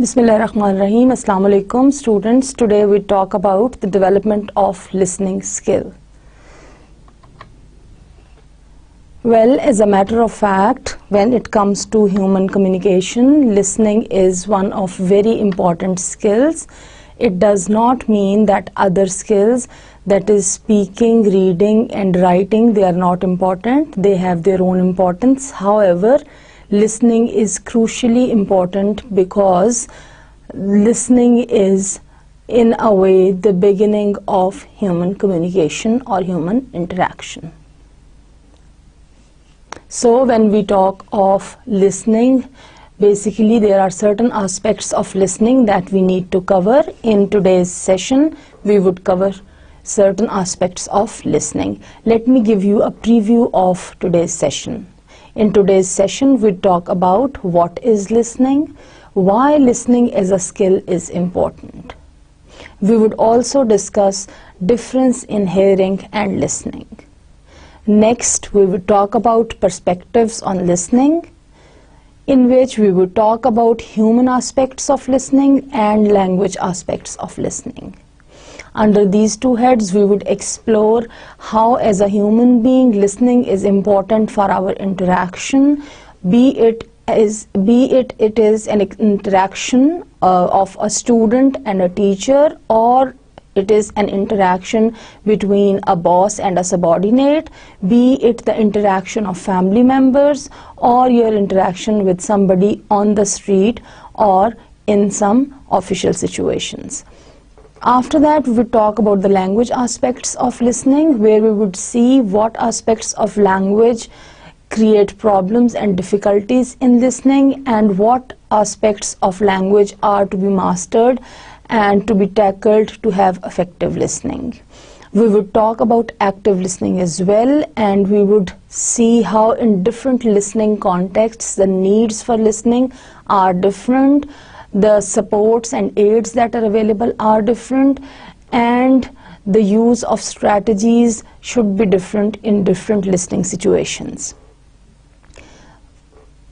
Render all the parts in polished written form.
Bismillahirrahmanirrahim. Assalamu alaikum students. Today we talk about the development of listening skill. Well, as a matter of fact, when it comes to human communication, listening is one of very important skills. It does not mean that other skills, that is speaking, reading and writing, they are not important. They have their own importance. However, listening is crucially important because listening is in a way the beginning of human communication or human interaction. So when we talk of listening, basically there are certain aspects of listening that we need to cover. In today's session, we would cover certain aspects of listening. Let me give you a preview of today's session. In today's session, we talk about what is listening, why listening as a skill is important. We would also discuss difference in hearing and listening. Next, we would talk about perspectives on listening, in which we would talk about human aspects of listening and language aspects of listening. Under these two heads, we would explore how as a human being listening is important for our interaction, be it is an interaction of a student and a teacher, or it is an interaction between a boss and a subordinate, be it the interaction of family members or your interaction with somebody on the street or in some official situations. After that, we would talk about the language aspects of listening, where we would see what aspects of language create problems and difficulties in listening and what aspects of language are to be mastered and to be tackled to have effective listening. We would talk about active listening as well, and we would see how in different listening contexts the needs for listening are different, the supports and aids that are available are different, and the use of strategies should be different in different listening situations.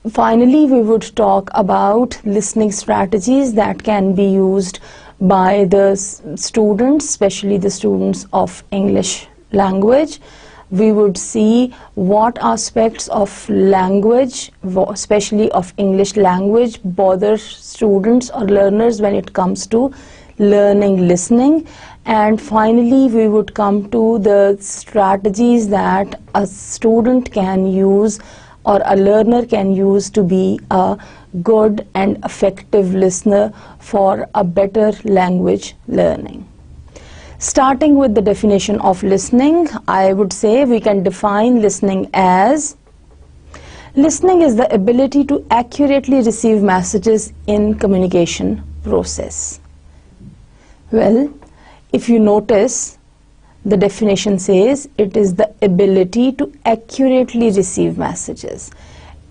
Finally, we would talk about listening strategies that can be used by the students, especially the students of English language. We would see what aspects of language, especially of English language, bother students or learners when it comes to learning listening. And finally, we would come to the strategies that a student can use or a learner can use to be a good and effective listener for a better language learning. Starting with the definition of listening, I would say we can define listening as: listening is the ability to accurately receive messages in communication process. Well, if you notice, the definition says it is the ability to accurately receive messages.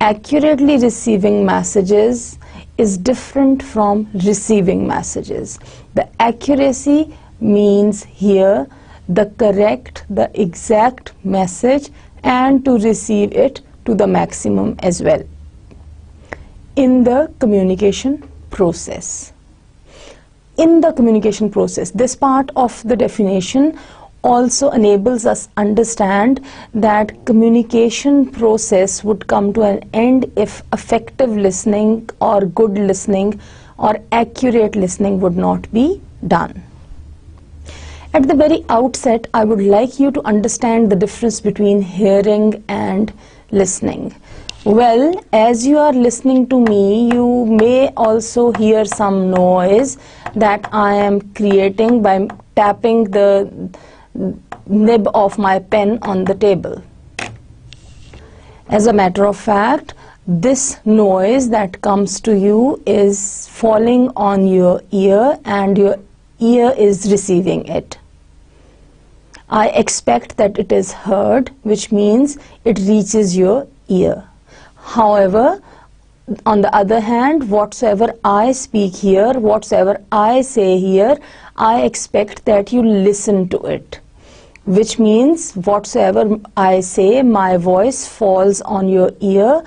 Accurately receiving messages is different from receiving messages. The accuracy means here the correct, the exact message, and to receive it to the maximum as well in the communication process. In the communication process, this part of the definition also enables us understand that communication process would come to an end if effective listening or good listening or accurate listening would not be done. At the very outset, I would like you to understand the difference between hearing and listening. Well, as you are listening to me, you may also hear some noise that I am creating by tapping the nib of my pen on the table. As a matter of fact, this noise that comes to you is falling on your ear and your ear is receiving it. I expect that it is heard, which means it reaches your ear. However, on the other hand, whatsoever I speak here, whatsoever I say here, I expect that you listen to it, which means whatsoever I say, my voice falls on your ear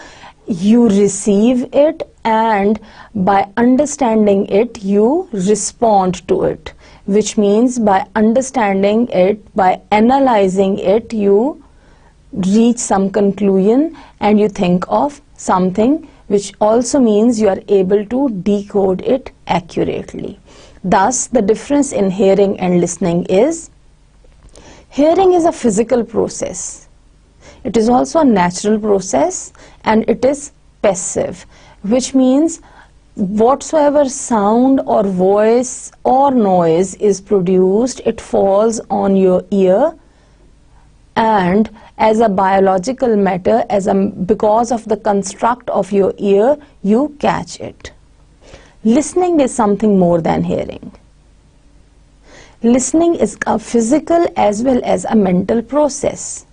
you receive it, and by understanding it, you respond to it, which means by understanding it, by analyzing it, you reach some conclusion and you think of something, which also means you are able to decode it accurately. Thus, the difference in hearing and listening is, hearing is a physical process. It is also a natural process, and it is passive, which means whatsoever sound or voice or noise is produced, it falls on your ear, and as a biological matter, because of the construct of your ear, you catch it. Listening is something more than hearing. Listening is a physical as well as a mental process.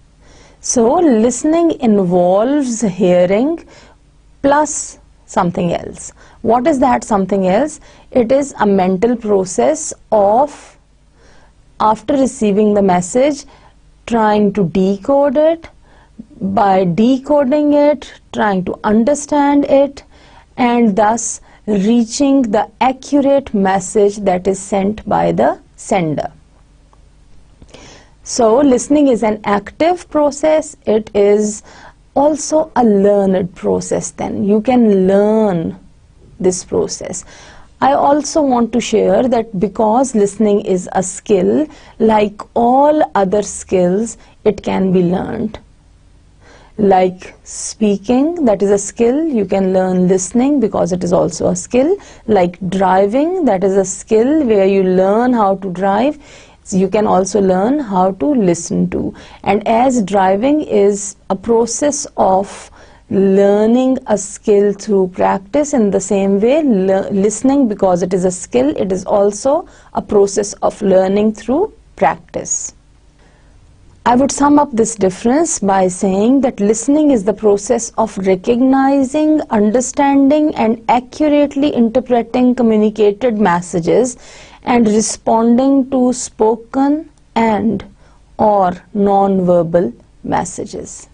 So listening involves hearing plus something else. What is that something else? It is a mental process of, after receiving the message, trying to decode it, by decoding it, trying to understand it, and thus reaching the accurate message that is sent by the sender. So listening is an active process. It is also a learned process. Then you can learn this process. I also want to share that because listening is a skill, like all other skills, it can be learned. Like speaking, that is a skill, you can learn listening because it is also a skill. Like driving, that is a skill where you learn how to drive. You can also learn how to listen to. And as driving is a process of learning a skill through practice, in the same way listening, because it is a skill, it is also a process of learning through practice. I would sum up this difference by saying that listening is the process of recognizing, understanding, and accurately interpreting communicated messages and responding to spoken and or non-verbal messages.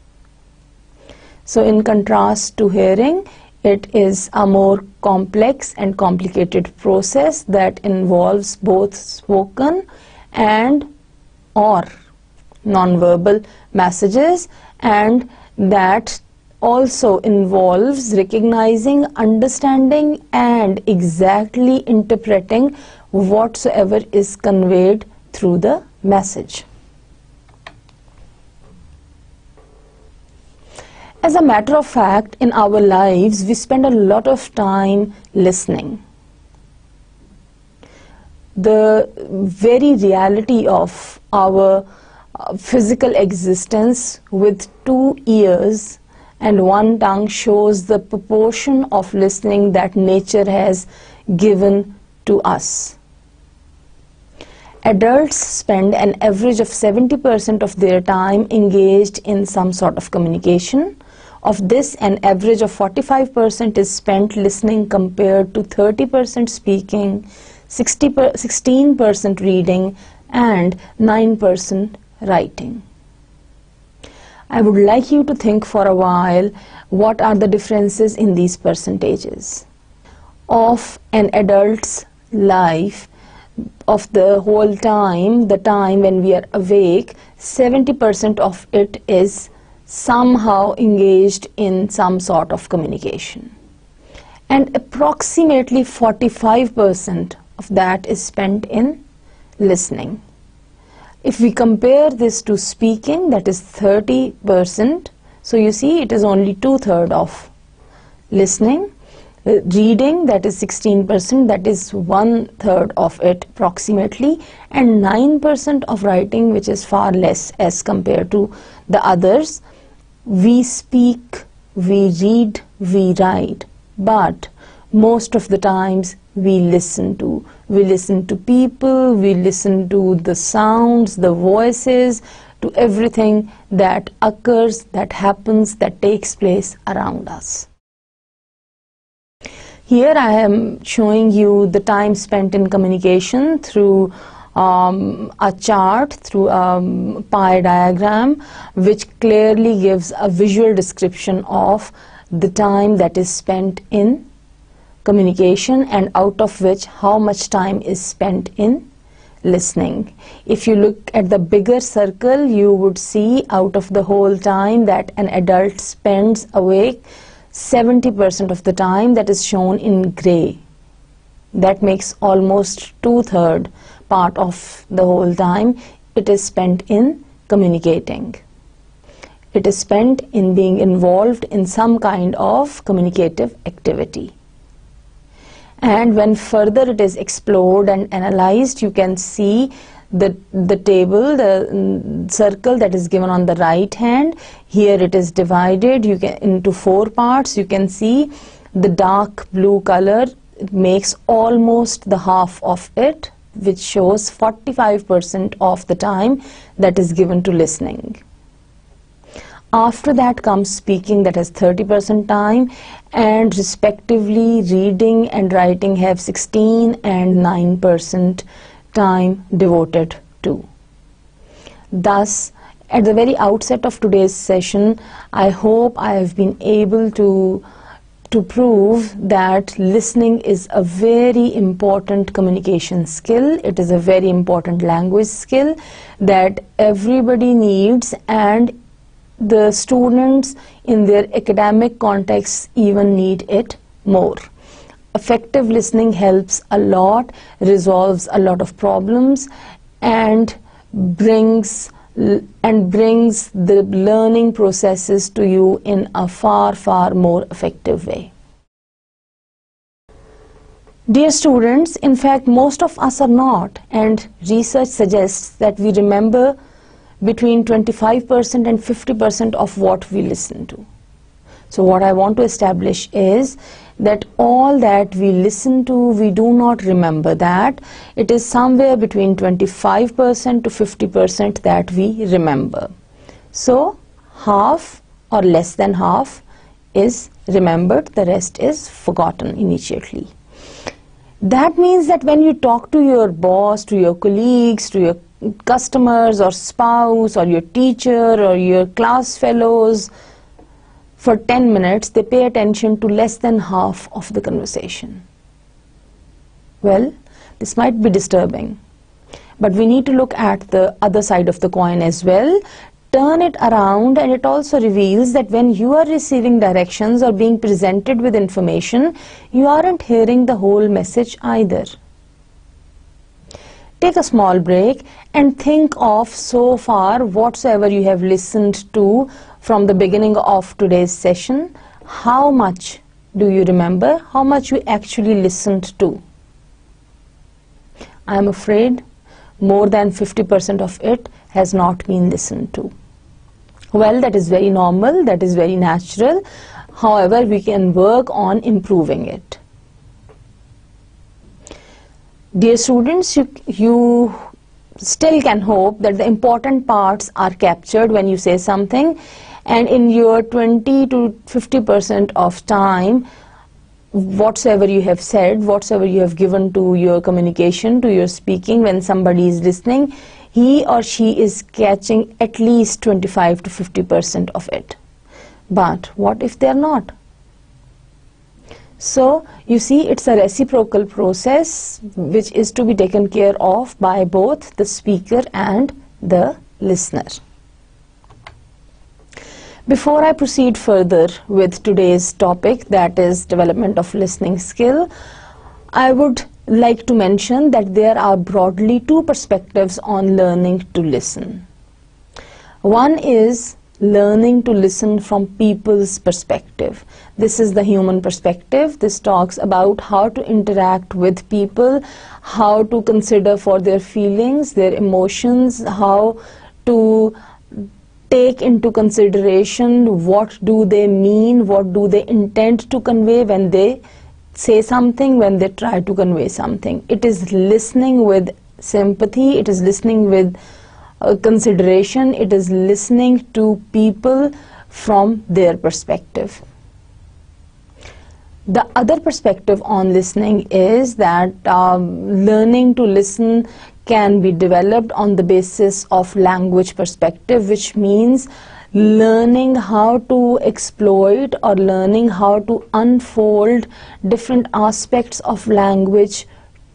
So in contrast to hearing, it is a more complex and complicated process that involves both spoken and or non-verbal messages, and that also involves recognizing, understanding, and exactly interpreting whatsoever is conveyed through the message. As a matter of fact, in our lives, we spend a lot of time listening. The very reality of our physical existence with 2 ears and 1 tongue shows the proportion of listening that nature has given to us. Adults spend an average of 70% of their time engaged in some sort of communication. Of this, an average of 45% is spent listening compared to 30% speaking, 16% reading, and 9% writing. I would like you to think for a while what are the differences in these percentages. Of an adult's life, of the whole time, the time when we are awake, 70% of it is somehow engaged in some sort of communication. And approximately 45% of that is spent in listening. If we compare this to speaking, that is 30%. So you see, it is only 2/3 of listening. Reading, that is 16%, that is 1/3 of it approximately, and 9% of writing, which is far less as compared to the others. We speak, we read, we write, but most of the times we listen to. We listen to people, we listen to the sounds, the voices, to everything that occurs, that happens, that takes place around us. Here I am showing you the time spent in communication through a chart, through a pie diagram, which clearly gives a visual description of the time that is spent in communication, and out of which how much time is spent in listening. If you look at the bigger circle, you would see out of the whole time that an adult spends awake, 70% of the time, that is shown in gray. That makes almost 2/3 part of the whole time it is spent in communicating. It is spent in being involved in some kind of communicative activity. And when further it is explored and analyzed, you can see the table, the circle that is given on the right hand. Here it is divided into 4 parts. You can see the dark blue color makes almost the half of it, which shows 45% of the time that is given to listening. After that comes speaking, that has 30% time, and respectively reading and writing have 16 and 9% time devoted to. Thus, at the very outset of today's session, I hope I have been able to prove that listening is a very important communication skill. It is a very important language skill that everybody needs, and the students in their academic context even need it more. Effective listening helps a lot, resolves a lot of problems, and brings the learning processes to you in a far, far more effective way. Dear students, in fact, most of us are not, and research suggests that we remember between 25% and 50% of what we listen to. So what I want to establish is that all that we listen to, we do not remember that. It is somewhere between 25% to 50% that we remember. So half or less than half is remembered, the rest is forgotten immediately. That means that when you talk to your boss, to your colleagues, to your customers or spouse or your teacher or your class fellows, for 10 minutes, they pay attention to less than half of the conversation. Well, this might be disturbing, but we need to look at the other side of the coin as well. Turn it around, and it also reveals that when you are receiving directions or being presented with information, you aren't hearing the whole message either. Take a small break and think of so far whatsoever you have listened to from the beginning of today's session. How much do you remember? How much you actually listened to? I am afraid more than 50% of it has not been listened to. Well, that is very normal, that is very natural. However, we can work on improving it. Dear students, you still can hope that the important parts are captured when you say something, and in your 20 to 50% of time, whatsoever you have said, whatsoever you have given to your communication, to your speaking, when somebody is listening, he or she is catching at least 25 to 50% of it. But what if they are not? So, you see, it's a reciprocal process which is to be taken care of by both the speaker and the listener. Before I proceed further with today's topic, that is development of listening skill, I would like to mention that there are broadly 2 perspectives on learning to listen. One is learning to listen from people's perspective. This is the human perspective. This talks about how to interact with people, how to consider for their feelings, their emotions, how to take into consideration what do they mean, what do they intend to convey when they say something, when they try to convey something. It is listening with sympathy, it is listening with consideration, it is listening to people from their perspective. The other perspective on listening is that learning to listen can be developed on the basis of language perspective, which means learning how to exploit or learning how to unfold different aspects of language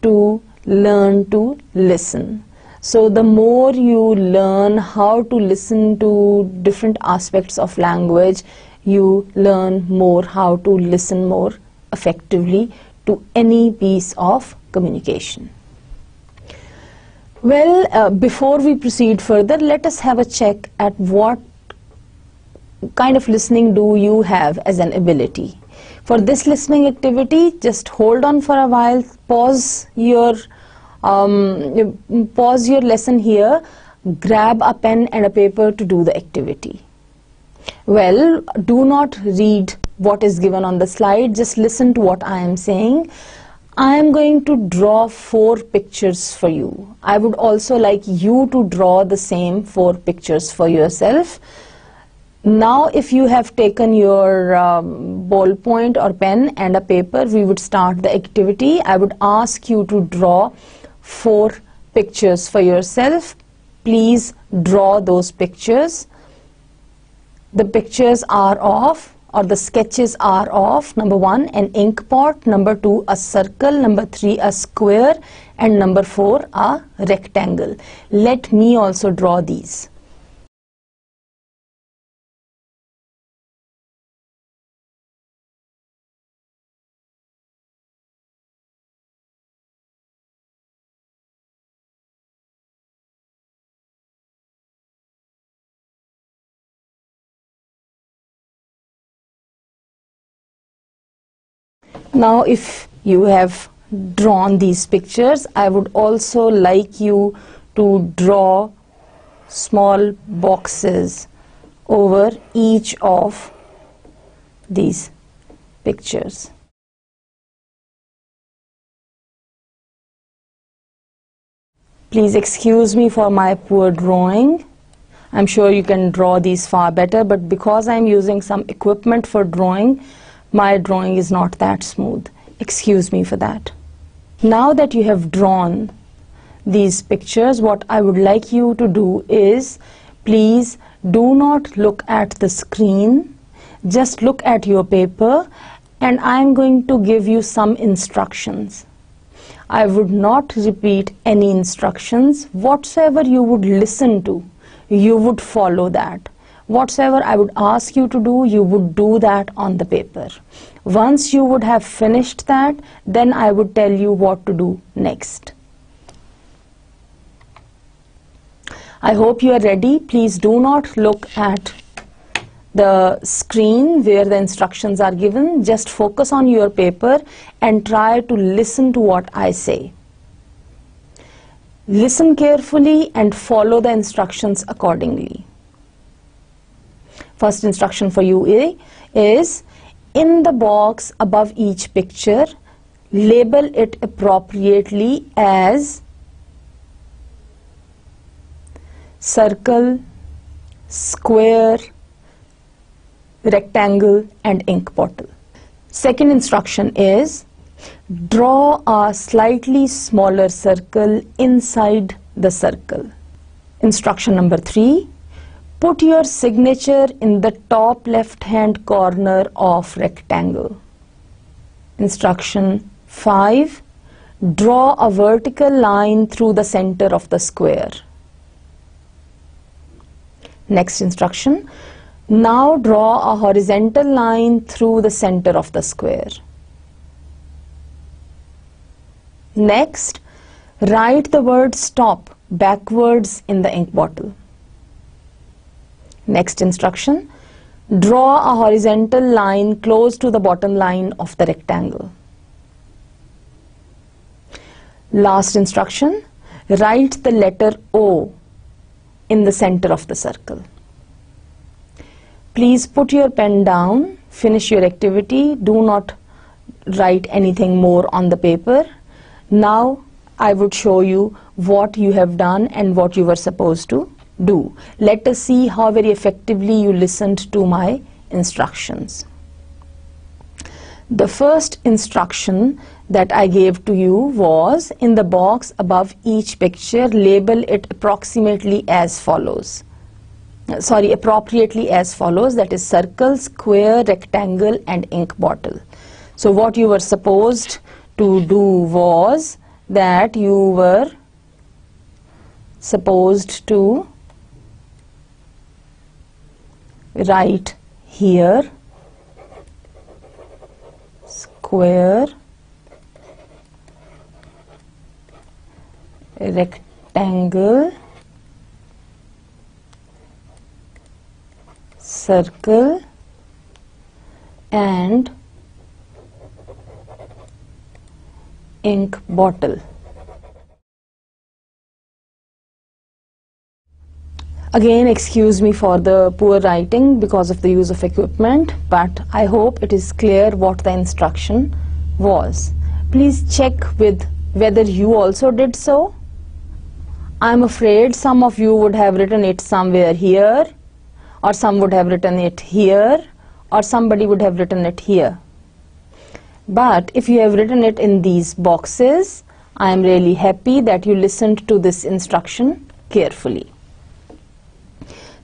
to learn to listen. So the more you learn how to listen to different aspects of language, you learn more how to listen more effectively to any piece of communication. Well, before we proceed further, let us have a check at what kind of listening do you have as an ability. For this listening activity, just hold on for a while, pause your lesson here, grab a pen and a paper to do the activity. Well, do not read what is given on the slide, just listen to what I am saying. I am going to draw 4 pictures for you. I would also like you to draw the same 4 pictures for yourself. Now, if you have taken your ballpoint or pen and a paper, we would start the activity. I would ask you to draw 4 pictures for yourself. Please draw those pictures. The pictures are of, or the sketches are of, number 1, an ink pot, number 2, a circle, number 3, a square, and number 4, a rectangle. Let me also draw these. Now, if you have drawn these pictures, I would also like you to draw small boxes over each of these pictures. Please excuse me for my poor drawing. I'm sure you can draw these far better, but because I'm using some equipment for drawing, my drawing is not that smooth. Excuse me for that. Now that you have drawn these pictures, what I would like you to do is, please do not look at the screen, just look at your paper, and I'm going to give you some instructions. I would not repeat any instructions. Whatsoever you would listen to, you would follow that. Whatsoever I would ask you to do, you would do that on the paper. Once you would have finished that, then I would tell you what to do next. I hope you are ready. Please do not look at the screen where the instructions are given. Just focus on your paper and try to listen to what I say. Listen carefully and follow the instructions accordingly. First instruction for you is, in the box above each picture, label it appropriately as circle, square, rectangle, and ink bottle. Second instruction is, draw a slightly smaller circle inside the circle. Instruction number 3, put your signature in the top left-hand corner of rectangle. Instruction 5, draw a vertical line through the center of the square. Next instruction, now draw a horizontal line through the center of the square. Next, write the word stop backwards in the ink bottle. Next instruction, draw a horizontal line close to the bottom line of the rectangle. Last instruction, write the letter O in the center of the circle. Please put your pen down, finish your activity, do not write anything more on the paper. Now I would show you what you have done and what you were supposed to do. Let us see how very effectively you listened to my instructions. The first instruction that I gave to you was, in the box above each picture, label it approximately as follows. appropriately as follows, that is circle, square, rectangle and ink bottle. So what you were supposed to do was that you were supposed to write here square, rectangle, circle and ink bottle. Again, excuse me for the poor writing because of the use of equipment, but I hope it is clear what the instruction was. Please check with whether you also did so. I'm afraid some of you would have written it somewhere here, or some would have written it here, or somebody would have written it here. But if you have written it in these boxes, I am really happy that you listened to this instruction carefully.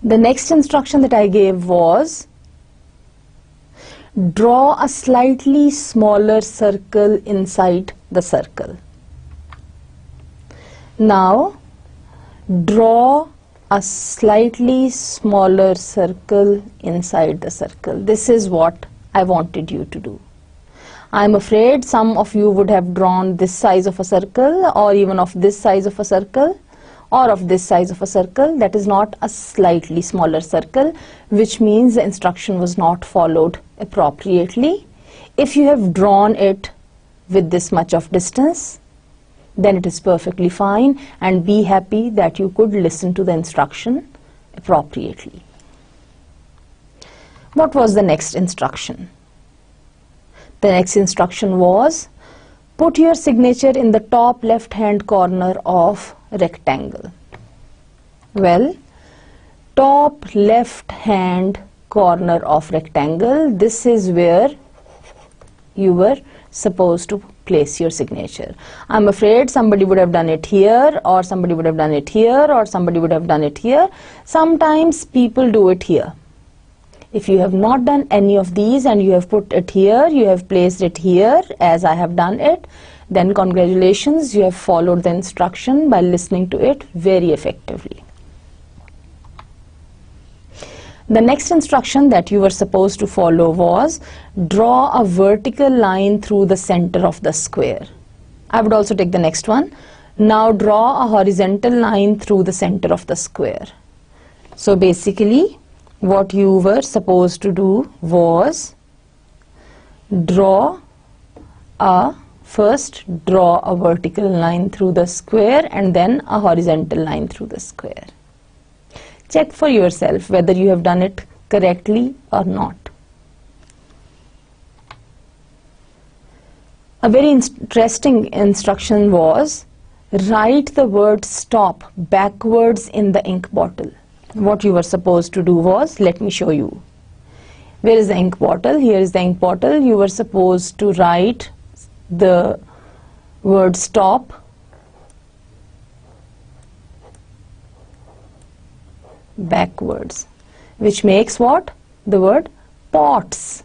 The next instruction that I gave was draw a slightly smaller circle inside the circle. Now, draw a slightly smaller circle inside the circle. This is what I wanted you to do. I'm afraid some of you would have drawn this size of a circle, or even of this size of a circle, or of this size of a circle. That is not a slightly smaller circle, which means the instruction was not followed appropriately. If you have drawn it with this much of distance, then it is perfectly fine, and be happy that you could listen to the instruction appropriately. What was the next instruction? The next instruction was put your signature in the top left hand corner of rectangle. Well, top left hand corner of rectangle, this is where you were supposed to place your signature. I'm afraid somebody would have done it here, or somebody would have done it here, or somebody would have done it here. Sometimes people do it here. If you have not done any of these and you have put it here, you have placed it here as I have done it, then congratulations, you have followed the instruction by listening to it very effectively. The next instruction that you were supposed to follow was draw a vertical line through the center of the square. I would also take the next one. Now draw a horizontal line through the center of the square. So basically what you were supposed to do was first draw a vertical line through the square and then a horizontal line through the square. Check for yourself whether you have done it correctly or not. A very interesting instruction was write the word stop backwards in the ink bottle. What you were supposed to do was, let me show you. Where is the ink bottle? Here is the ink bottle. You were supposed to write the word stop backwards, which makes what? The word pots.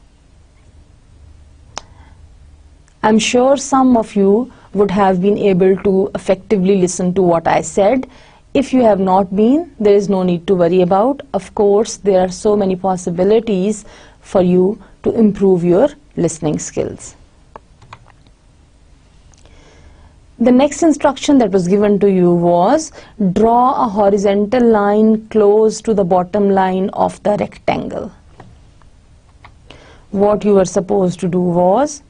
I'm sure some of you would have been able to effectively listen to what I said. If you have not been, there is no need to worry about. Of course, there are so many possibilities for you to improve your listening skills. The next instruction that was given to you was draw a horizontal line close to the bottom line of the rectangle. What you were supposed to do was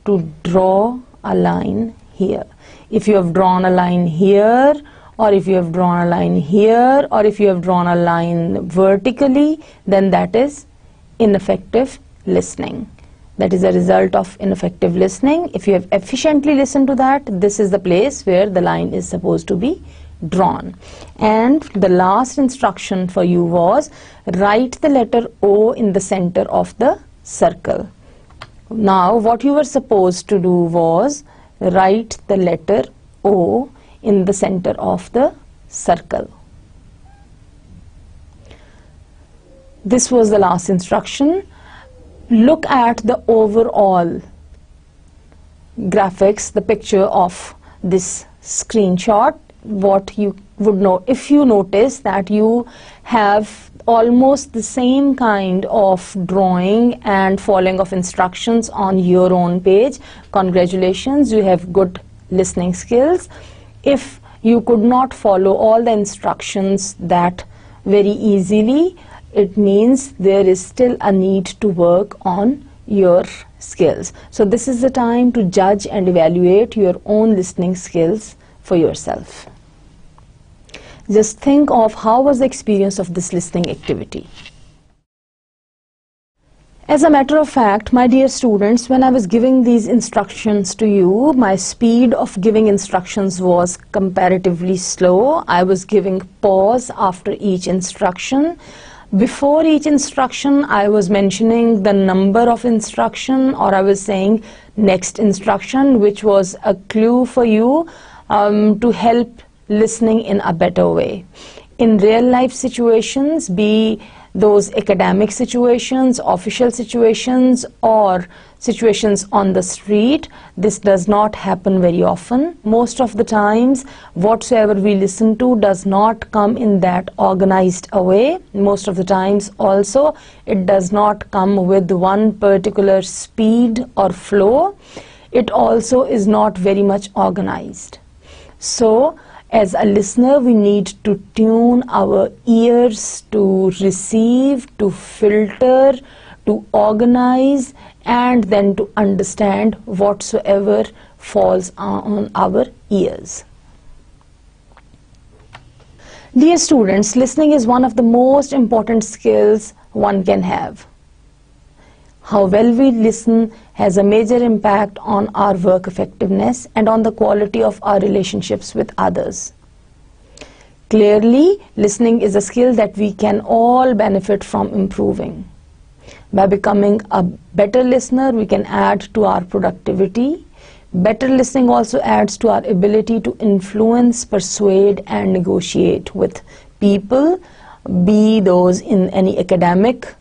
to draw a line here. If you have drawn a line here, or if you have drawn a line here, or if you have drawn a line vertically, then that is ineffective listening. That is a result of ineffective listening. If you have efficiently listened to that, this is the place where the line is supposed to be drawn. And the last instruction for you was write the letter O in the center of the circle. Now what you were supposed to do was write the letter O in the center of the circle. This was the last instruction. Look at the overall graphics, the picture of this screenshot. What you would know, if you notice that you have almost the same kind of drawing and following of instructions on your own page, congratulations, you have good listening skills. If you could not follow all the instructions that very easily, it means there is still a need to work on your skills. So this is the time to judge and evaluate your own listening skills for yourself. Just think of how was the experience of this listening activity. As a matter of fact, my dear students, when I was giving these instructions to you, my speed of giving instructions was comparatively slow. I was giving pause after each instruction. Before each instruction, I was mentioning the number of instruction, or I was saying next instruction, which was a clue for you to help listening in a better way. In real life situations, be those academic situations, official situations, or situations on the street, this does not happen very often. Most of the times, whatsoever we listen to does not come in that organized a way. Most of the times also, it does not come with one particular speed or flow. It also is not very much organized. So, as a listener, we need to tune our ears to receive, to filter, to organize, and then to understand whatsoever falls on our ears. Dear students, listening is one of the most important skills one can have. How well we listen has a major impact on our work effectiveness and on the quality of our relationships with others. Clearly, listening is a skill that we can all benefit from improving. By becoming a better listener, we can add to our productivity. Better listening also adds to our ability to influence, persuade, and negotiate with people, be those in any academic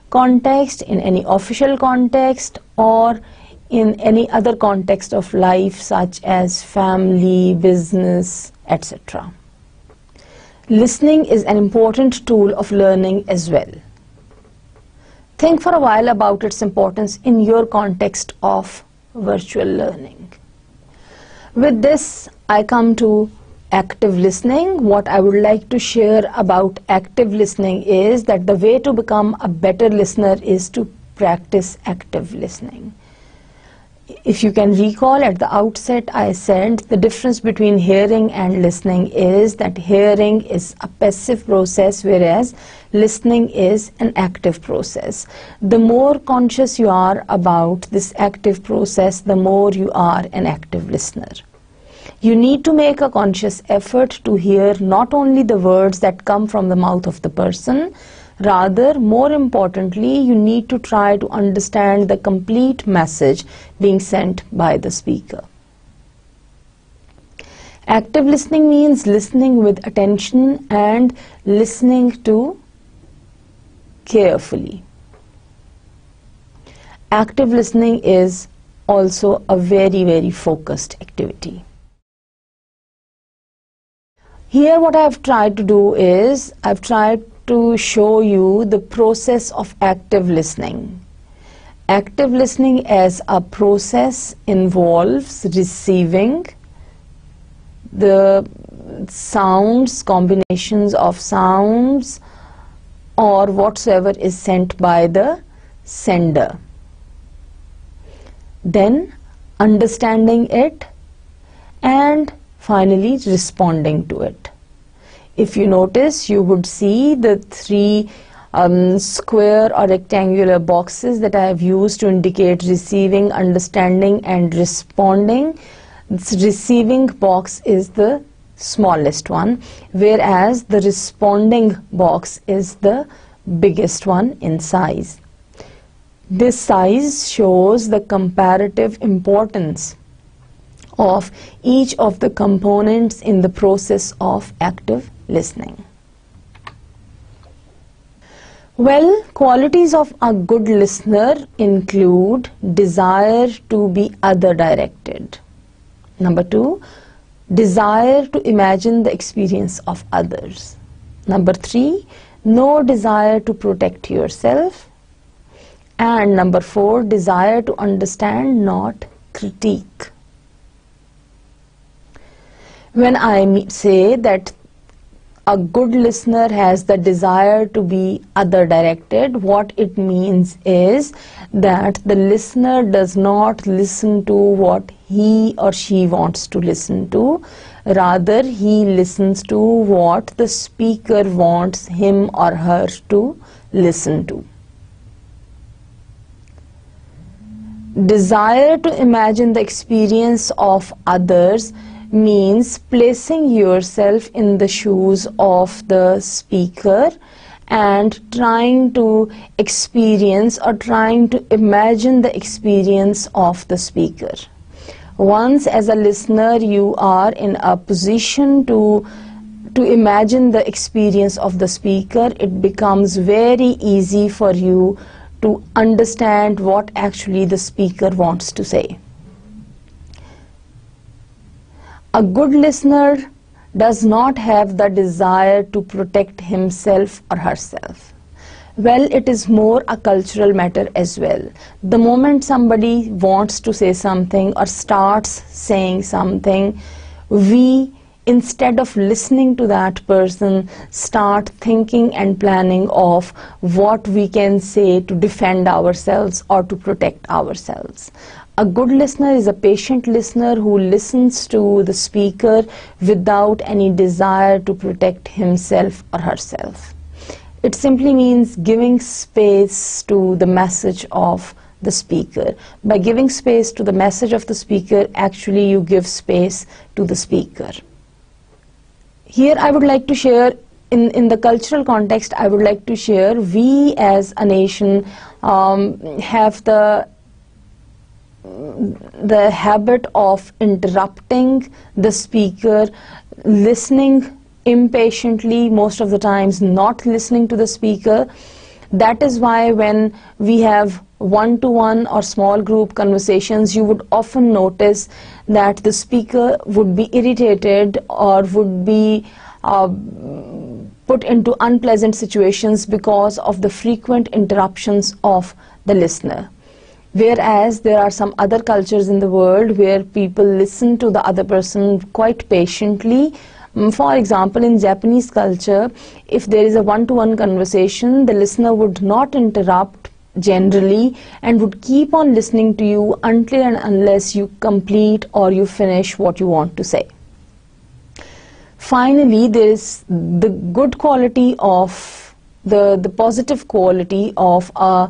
context, in any official context, or in any other context of life such as family, business, etc. Listening is an important tool of learning as well. Think for a while about its importance in your context of virtual learning. With this, I come to active listening. What I would like to share about active listening is that the way to become a better listener is to practice active listening. If you can recall, at the outset I said the difference between hearing and listening is that hearing is a passive process, whereas listening is an active process. The more conscious you are about this active process, the more you are an active listener. You need to make a conscious effort to hear not only the words that come from the mouth of the person, rather, more importantly, you need to try to understand the complete message being sent by the speaker. Active listening means listening with attention and listening to carefully. Active listening is also a very, very focused activity. Here what I have tried to do is, I've tried to show you the process of active listening. Active listening as a process involves receiving the sounds, combinations of sounds, or whatsoever is sent by the sender. Then understanding it and finally responding to it. If you notice, you would see the three square or rectangular boxes that I have used to indicate receiving, understanding, and responding. This receiving box is the smallest one, whereas the responding box is the biggest one in size. This size shows the comparative importance of each of the components in the process of active listening. Well, qualities of a good listener include desire to be other directed. Number 2, desire to imagine the experience of others. Number 3, no desire to protect yourself. And number 4, desire to understand, not critique. When I say that a good listener has the desire to be other directed, what it means is that the listener does not listen to what he or she wants to listen to. Rather, he listens to what the speaker wants him or her to listen to. Desire to imagine the experience of others means placing yourself in the shoes of the speaker and trying to experience or trying to imagine the experience of the speaker. Once as a listener you are in a position to imagine the experience of the speaker, it becomes very easy for you to understand what actually the speaker wants to say. A good listener does not have the desire to protect himself or herself. Well, it is more a cultural matter as well. The moment somebody wants to say something or starts saying something, we, instead of listening to that person, start thinking and planning of what we can say to defend ourselves or to protect ourselves. A good listener is a patient listener who listens to the speaker without any desire to protect himself or herself. It simply means giving space to the message of the speaker. By giving space to the message of the speaker, actually you give space to the speaker. Here I would like to share, in the cultural context, I would like to share, we as a nation have the habit of interrupting the speaker, listening impatiently, most of the times not listening to the speaker. That is why when we have one-to-one or small group conversations, you would often notice that the speaker would be irritated or would be put into unpleasant situations because of the frequent interruptions of the listener. Whereas there are some other cultures in the world where people listen to the other person quite patiently. For example, in Japanese culture, if there is a one-to-one conversation, the listener would not interrupt generally and would keep on listening to you until and unless you complete or you finish what you want to say. Finally, there is the good quality of the positive quality of a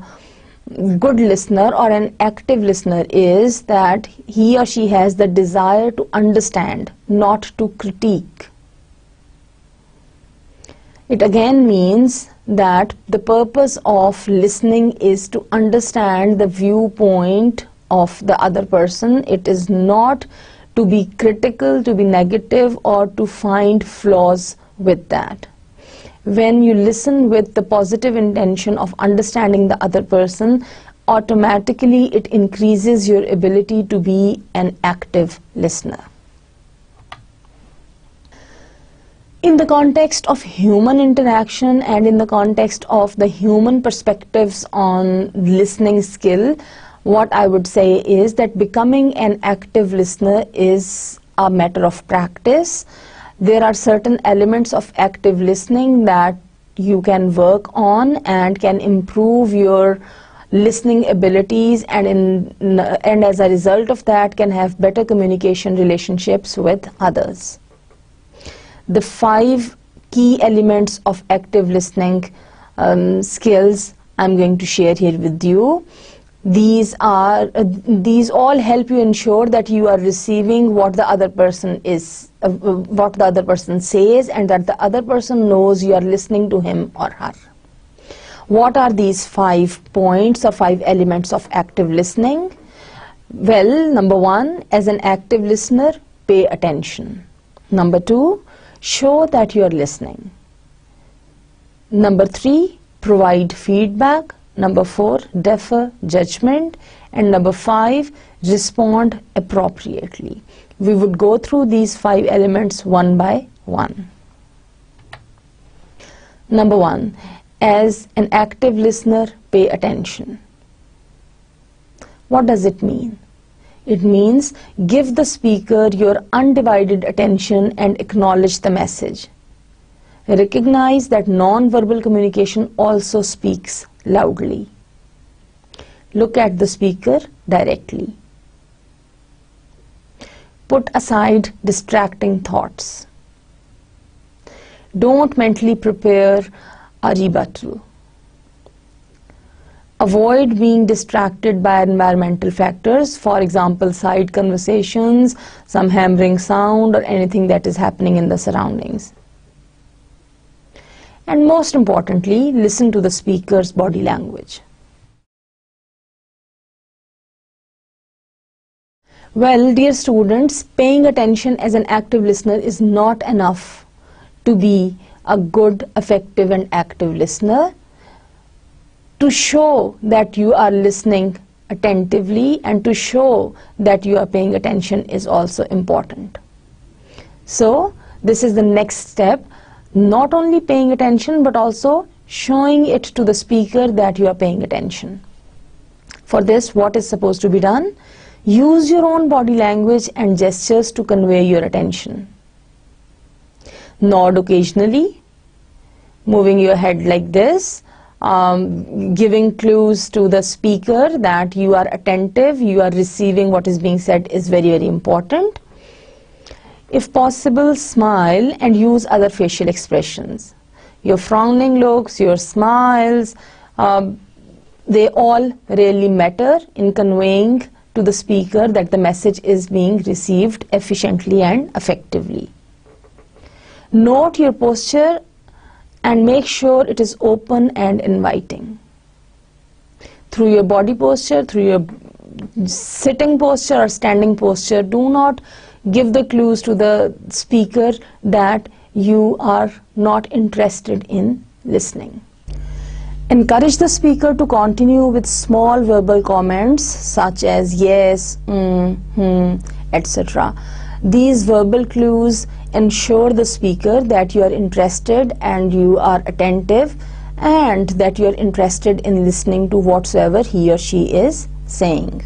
good listener or an active listener is that he or she has the desire to understand, not to critique. It again means that the purpose of listening is to understand the viewpoint of the other person. It is not to be critical, to be negative, or to find flaws with that. When you listen with the positive intention of understanding the other person, automatically it increases your ability to be an active listener. In the context of human interaction and in the context of the human perspectives on listening skill, what I would say is that becoming an active listener is a matter of practice. There are certain elements of active listening that you can work on and can improve your listening abilities, and as a result of that can have better communication relationships with others. The 5 key elements of active listening skills I'm going to share here with you. These all help you ensure that you are receiving what the other person is, what the other person says, and that the other person knows you are listening to him or her. What are these 5 points or 5 elements of active listening? Well, number 1, as an active listener, pay attention. Number 2, show that you are listening. Number 3, provide feedback. Number 4, defer judgment. And number 5, respond appropriately. We would go through these 5 elements one by one. Number 1, as an active listener, pay attention. What does it mean? It means give the speaker your undivided attention and acknowledge the message. Recognize that non-verbal communication also speaks loudly. Look at the speaker directly. Put aside distracting thoughts. Don't mentally prepare a rebuttal. Avoid being distracted by environmental factors, for example, side conversations, some hammering sound, or anything that is happening in the surroundings. And most importantly, listen to the speaker's body language. Well, dear students, paying attention as an active listener is not enough to be a good, effective, and active listener. To show that you are listening attentively and to show that you are paying attention is also important. So, this is the next step. Not only paying attention, but also showing it to the speaker that you are paying attention. For this, what is supposed to be done? Use your own body language and gestures to convey your attention. Nod occasionally, moving your head like this, giving clues to the speaker that you are attentive, you are receiving what is being said is very, very important. If possible, smile and use other facial expressions. Your frowning looks, your smiles, they all really matter in conveying to the speaker that the message is being received efficiently and effectively. Note your posture and make sure it is open and inviting. Through your body posture, through your sitting posture or standing posture, do not give the clues to the speaker that you are not interested in listening. Encourage the speaker to continue with small verbal comments such as yes, etc. These verbal clues ensure the speaker that you are interested and you are attentive and that you are interested in listening to whatsoever he or she is saying.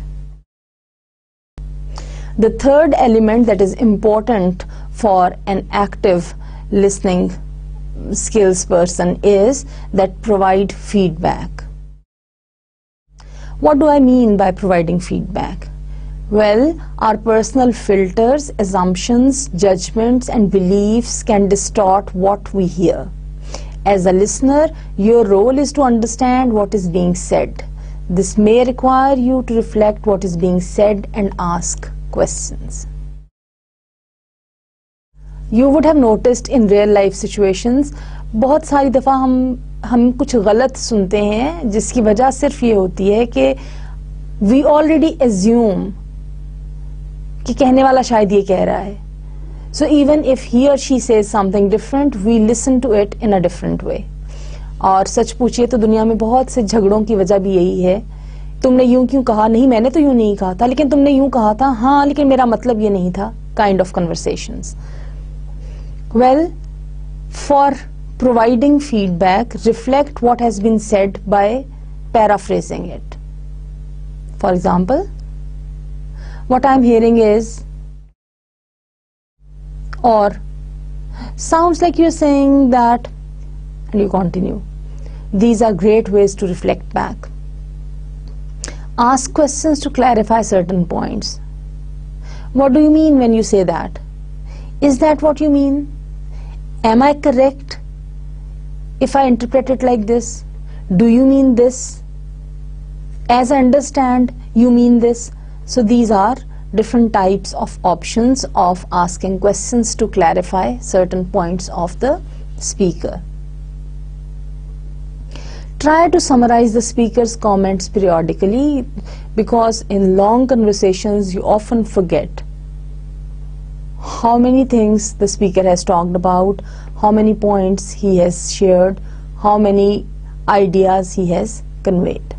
The third element that is important for an active listening skills person is that provide feedback. What do I mean by providing feedback? Well, our personal filters, assumptions, judgments and beliefs can distort what we hear. As a listener, your role is to understand what is being said. This may require you to reflect what is being said and ask questions. You would have noticed in real life situations, बहुत सारी दफ़ा हम कुछ गलत सुनते हैं जिसकी वजह सिर्फ ये होती है कि we already assume कि कहने वाला शायद ये कह रहा है. So even if he or she says something different, we listen to it in a different way. और सच पूछिए तो दुनिया में बहुत से झगड़ों की वजह भी यही है. तुमने यूं क्यों कहा? नहीं, मैंने तो यूं नहीं कहा था, लेकिन तुमने यूं कहा था. हाँ, लेकिन मेरा मतलब ये नहीं था. Kind of conversations. Well, for providing feedback, reflect what has been said by paraphrasing it. For example, what I am hearing is, or sounds like you're saying that, and you continue. These are great ways to reflect back. Ask questions to clarify certain points. What do you mean when you say that? Is that what you mean? Am I correct if I interpret it like this? Do you mean this? As I understand, you mean this. So these are different types of options of asking questions to clarify certain points of the speaker. Try to summarize the speaker's comments periodically, because in long conversations you often forget how many things the speaker has talked about, how many points he has shared, how many ideas he has conveyed.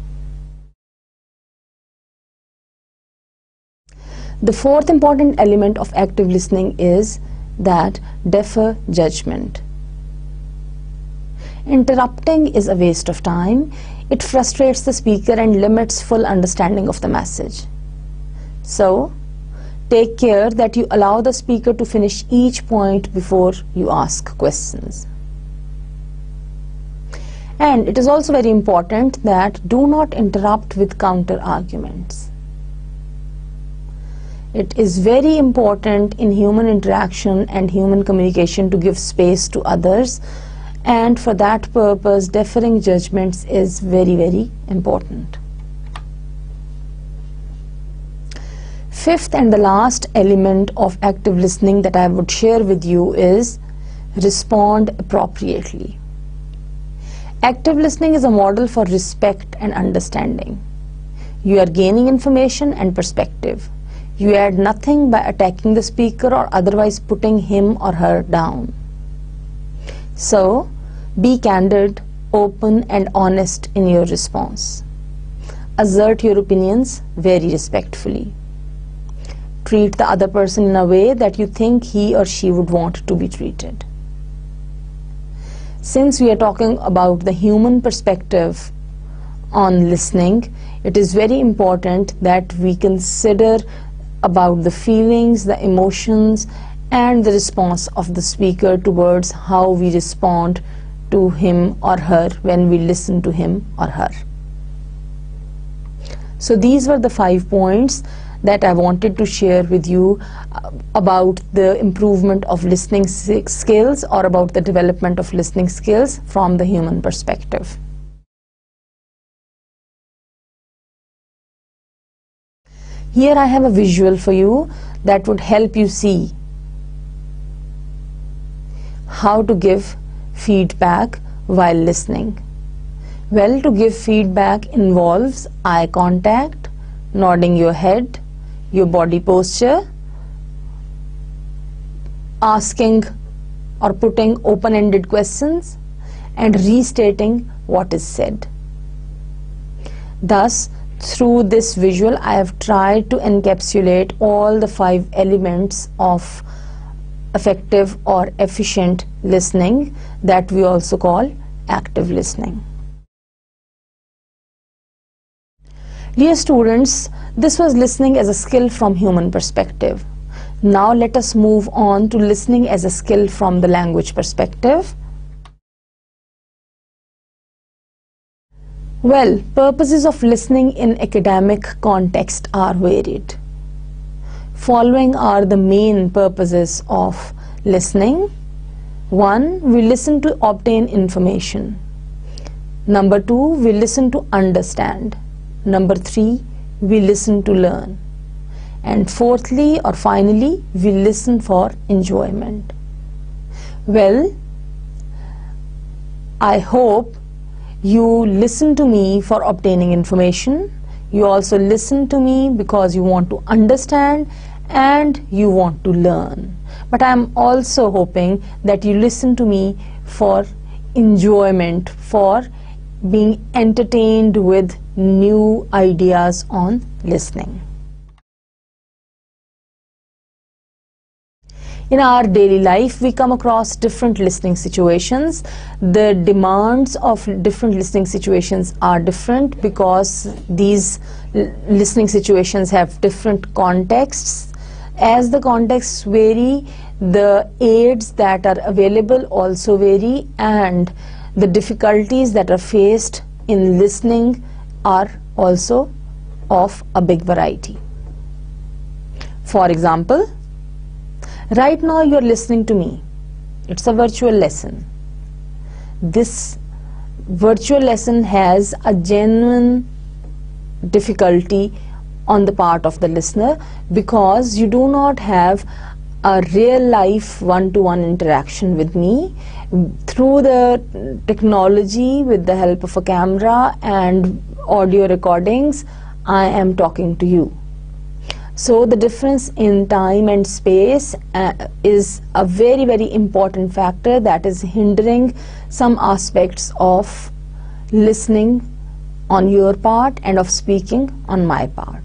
The fourth important element of active listening is that defer judgment. Interrupting is a waste of time. It frustrates the speaker and limits full understanding of the message. So, take care that you allow the speaker to finish each point before you ask questions. And it is also very important that do not interrupt with counter arguments. It is very important in human interaction and human communication to give space to others, and for that purpose deferring judgments is very, very important. Fifth and the last element of active listening that I would share with you is respond appropriately. Active listening is a model for respect and understanding. You are gaining information and perspective. You add nothing by attacking the speaker or otherwise putting him or her down. So, be candid, open and honest in your response. Assert your opinions very respectfully. Treat the other person in a way that you think he or she would want to be treated. Since we are talking about the human perspective on listening, it is very important that we consider about the feelings, the emotions, and the response of the speaker towards how we respond to him or her when we listen to him or her. So these were the 5 points that I wanted to share with you about the improvement of listening skills or about the development of listening skills from the human perspective. Here I have a visual for you that would help you see how to give feedback while listening. Well, to give feedback involves eye contact, nodding your head, your body posture, asking or putting open-ended questions, and restating what is said. Thus, through this visual, I have tried to encapsulate all the 5 elements of effective or efficient listening that we also call active listening. Dear students, this was listening as a skill from human perspective. Now let us move on to listening as a skill from the language perspective. Well, purposes of listening in academic context are varied. Following are the main purposes of listening. 1, we listen to obtain information. Number 2, we listen to understand. Number 3, we listen to learn. And fourthly or finally, we listen for enjoyment. Well, I hope you listen to me for obtaining information. You also listen to me because you want to understand and you want to learn. But I am also hoping that you listen to me for enjoyment, for being entertained with new ideas on listening. In our daily life, we come across different listening situations. The demands of different listening situations are different because these listening situations have different contexts. As the contexts vary, the aids that are available also vary, and the difficulties that are faced in listening are also of a big variety. For example, right now you are listening to me. It's a virtual lesson. This virtual lesson has a genuine difficulty on the part of the listener because you do not have a real life one-to-one interaction with me. Through the technology, with the help of a camera and audio recordings, I am talking to you. So the difference in time and space is a very, very important factor that is hindering some aspects of listening on your part and of speaking on my part.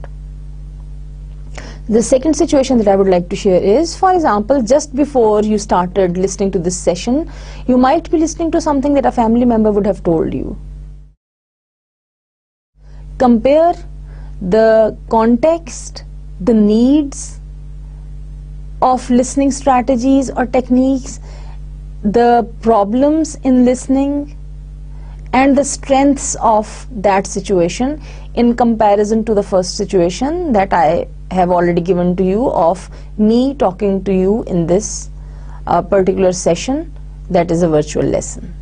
The second situation that I would like to share is, for example, just before you started listening to this session, you might be listening to something that a family member would have told you. Compare the context, the needs of listening strategies or techniques, the problems in listening, and the strengths of that situation in comparison to the first situation that I have already given to you of me talking to you in this particular session that is a virtual lesson.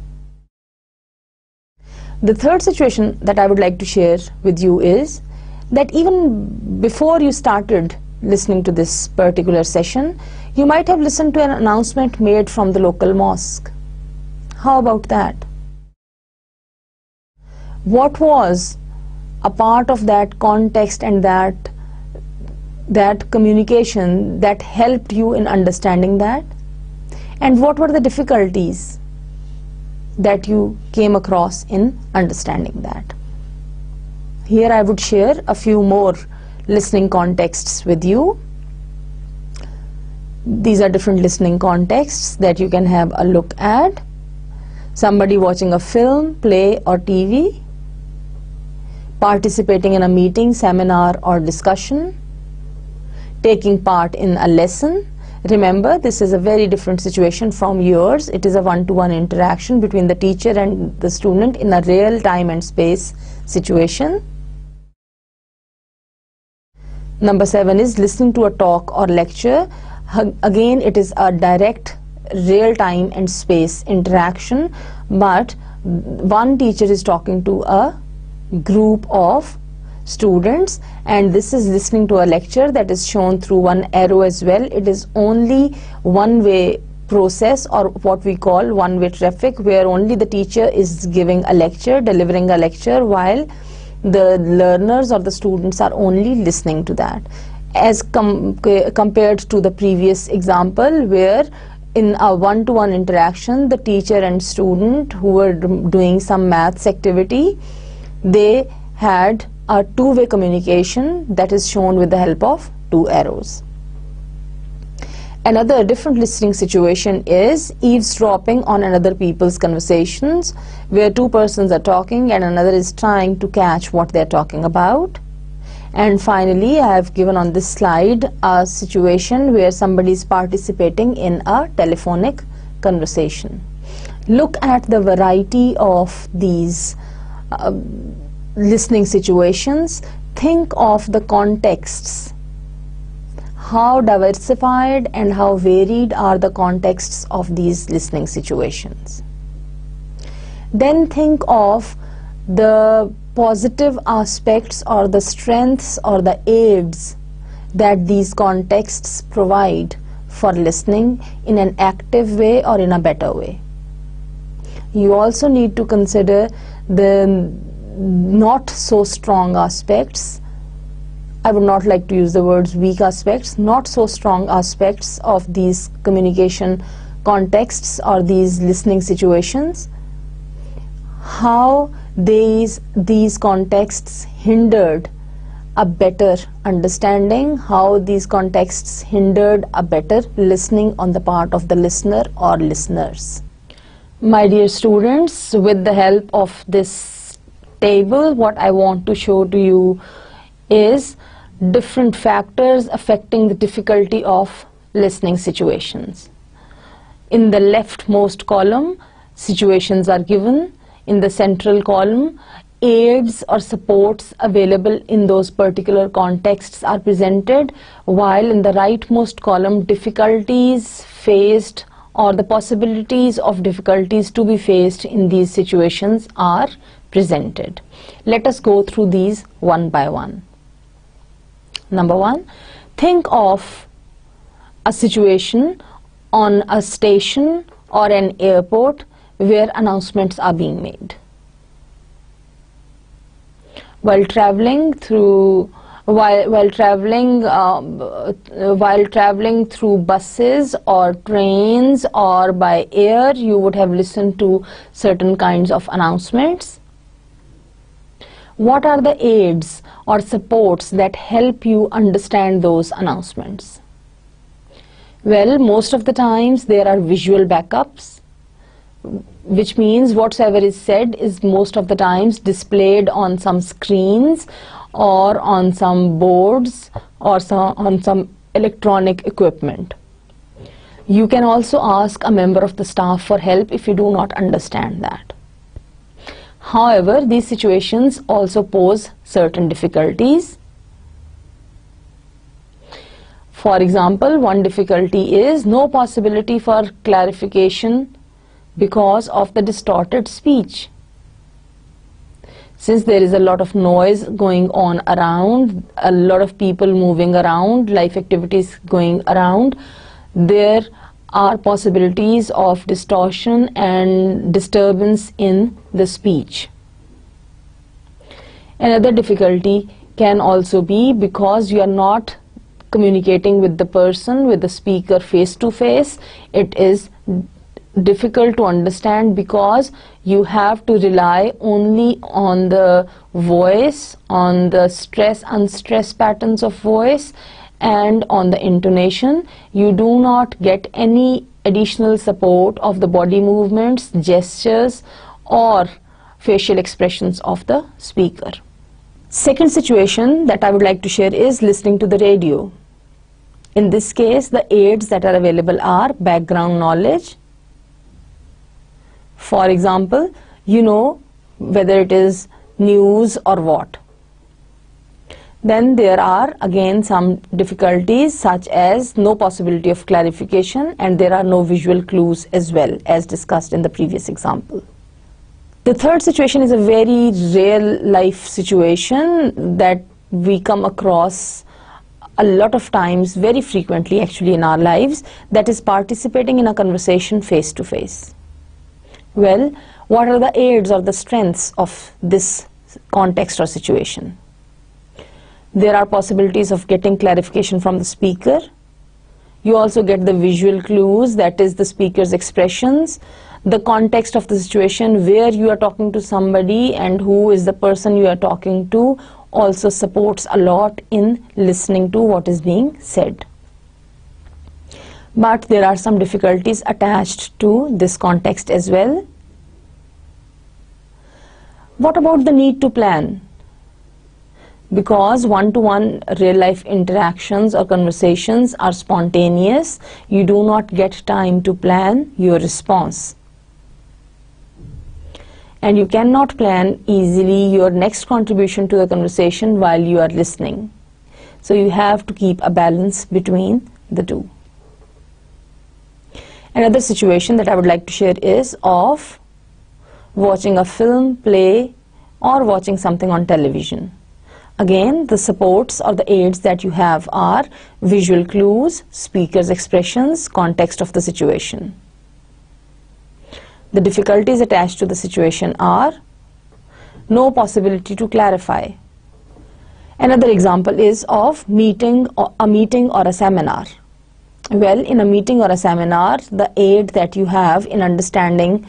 The third situation that I would like to share with you is that even before you started listening to this particular session, you might have listened to an announcement made from the local mosque. How about that? What was a part of that context and that communication that helped you in understanding that? And what were the difficulties that you came across in understanding that? Here I would share a few more listening contexts with you. These are different listening contexts that you can have a look at. Somebody watching a film, play or TV, participating in a meeting, seminar or discussion, taking part in a lesson. Remember, this is a very different situation from yours. It is a one-to-one interaction between the teacher and the student in a real time and space situation. Number 7 is listening to a talk or lecture. Again, it is a direct real time and space interaction, but one teacher is talking to a group of students, and this is listening to a lecture that is shown through one arrow as well. It is only one-way process, or what we call one-way traffic, where only the teacher is giving a lecture, delivering a lecture, while the learners or the students are only listening to that, as compared to the previous example where in a one-to-one interaction the teacher and student who were doing some maths activity, they had a two-way communication that is shown with the help of two arrows. Another different listening situation is eavesdropping on another people's conversations, where two persons are talking and another is trying to catch what they're talking about. And finally, I have given on this slide a situation where somebody is participating in a telephonic conversation. Look at the variety of these listening situations. Think of the contexts. How diversified and how varied are the contexts of these listening situations. Then think of the positive aspects or the strengths or the aids that these contexts provide for listening in an active way or in a better way. You also need to consider the not so strong aspects. I would not like to use the words weak aspects, not so strong aspects of these communication contexts or these listening situations. How these contexts hindered a better understanding, how these contexts hindered a better listening on the part of the listener or listeners. My dear students, with the help of this table, what I want to show to you is different factors affecting the difficulty of listening situations. In the leftmost column, situations are given. In the central column, aids or supports available in those particular contexts are presented, while in the rightmost column, difficulties faced or the possibilities of difficulties to be faced in these situations are presented. Let us go through these one by one. Number 1, think of a situation on a station or an airport where announcements are being made. While traveling through buses or trains or by air, you would have listened to certain kinds of announcements. What are the aids or supports that help you understand those announcements? Well, most of the times there are visual backups, which means whatsoever is said is most of the times displayed on some screens or on some boards or on some electronic equipment. You can also ask a member of the staff for help if you do not understand that. However, these situations also pose certain difficulties. For example, one difficulty is no possibility for clarification because of the distorted speech. Since there is a lot of noise going on around, a lot of people moving around, life activities going around, there are possibilities of distortion and disturbance in the speech. Another difficulty can also be because you are not communicating with the person, with the speaker face to face. It is difficult to understand because you have to rely only on the voice, on the stress unstress patterns of voice, and on the intonation. You do not get any additional support of the body movements, gestures, or facial expressions of the speaker. Second situation that I would like to share is listening to the radio. In this case, the aids that are available are background knowledge. For example, you know whether it is news or what. Then there are again some difficulties such as no possibility of clarification, and there are no visual clues as well, as discussed in the previous example. The third situation is a very real life situation that we come across a lot of times, very frequently actually in our lives, that is participating in a conversation face to face. Well, what are the aids or the strengths of this context or situation? There are possibilities of getting clarification from the speaker. You also get the visual clues, that is the speaker's expressions, the context of the situation, where you are talking to somebody and who is the person you are talking to, also supports a lot in listening to what is being said. But there are some difficulties attached to this context as well. What about the need to plan? Because one-to-one real-life interactions or conversations are spontaneous, you do not get time to plan your response. And you cannot plan easily your next contribution to the conversation while you are listening. So you have to keep a balance between the two. Another situation that I would like to share is of watching a film, play, or watching something on television. Again, the supports or the aids that you have are visual clues, speaker's expressions, context of the situation. The difficulties attached to the situation are no possibility to clarify. Another example is of a meeting or a seminar. Well, in a meeting or a seminar, the aid that you have in understanding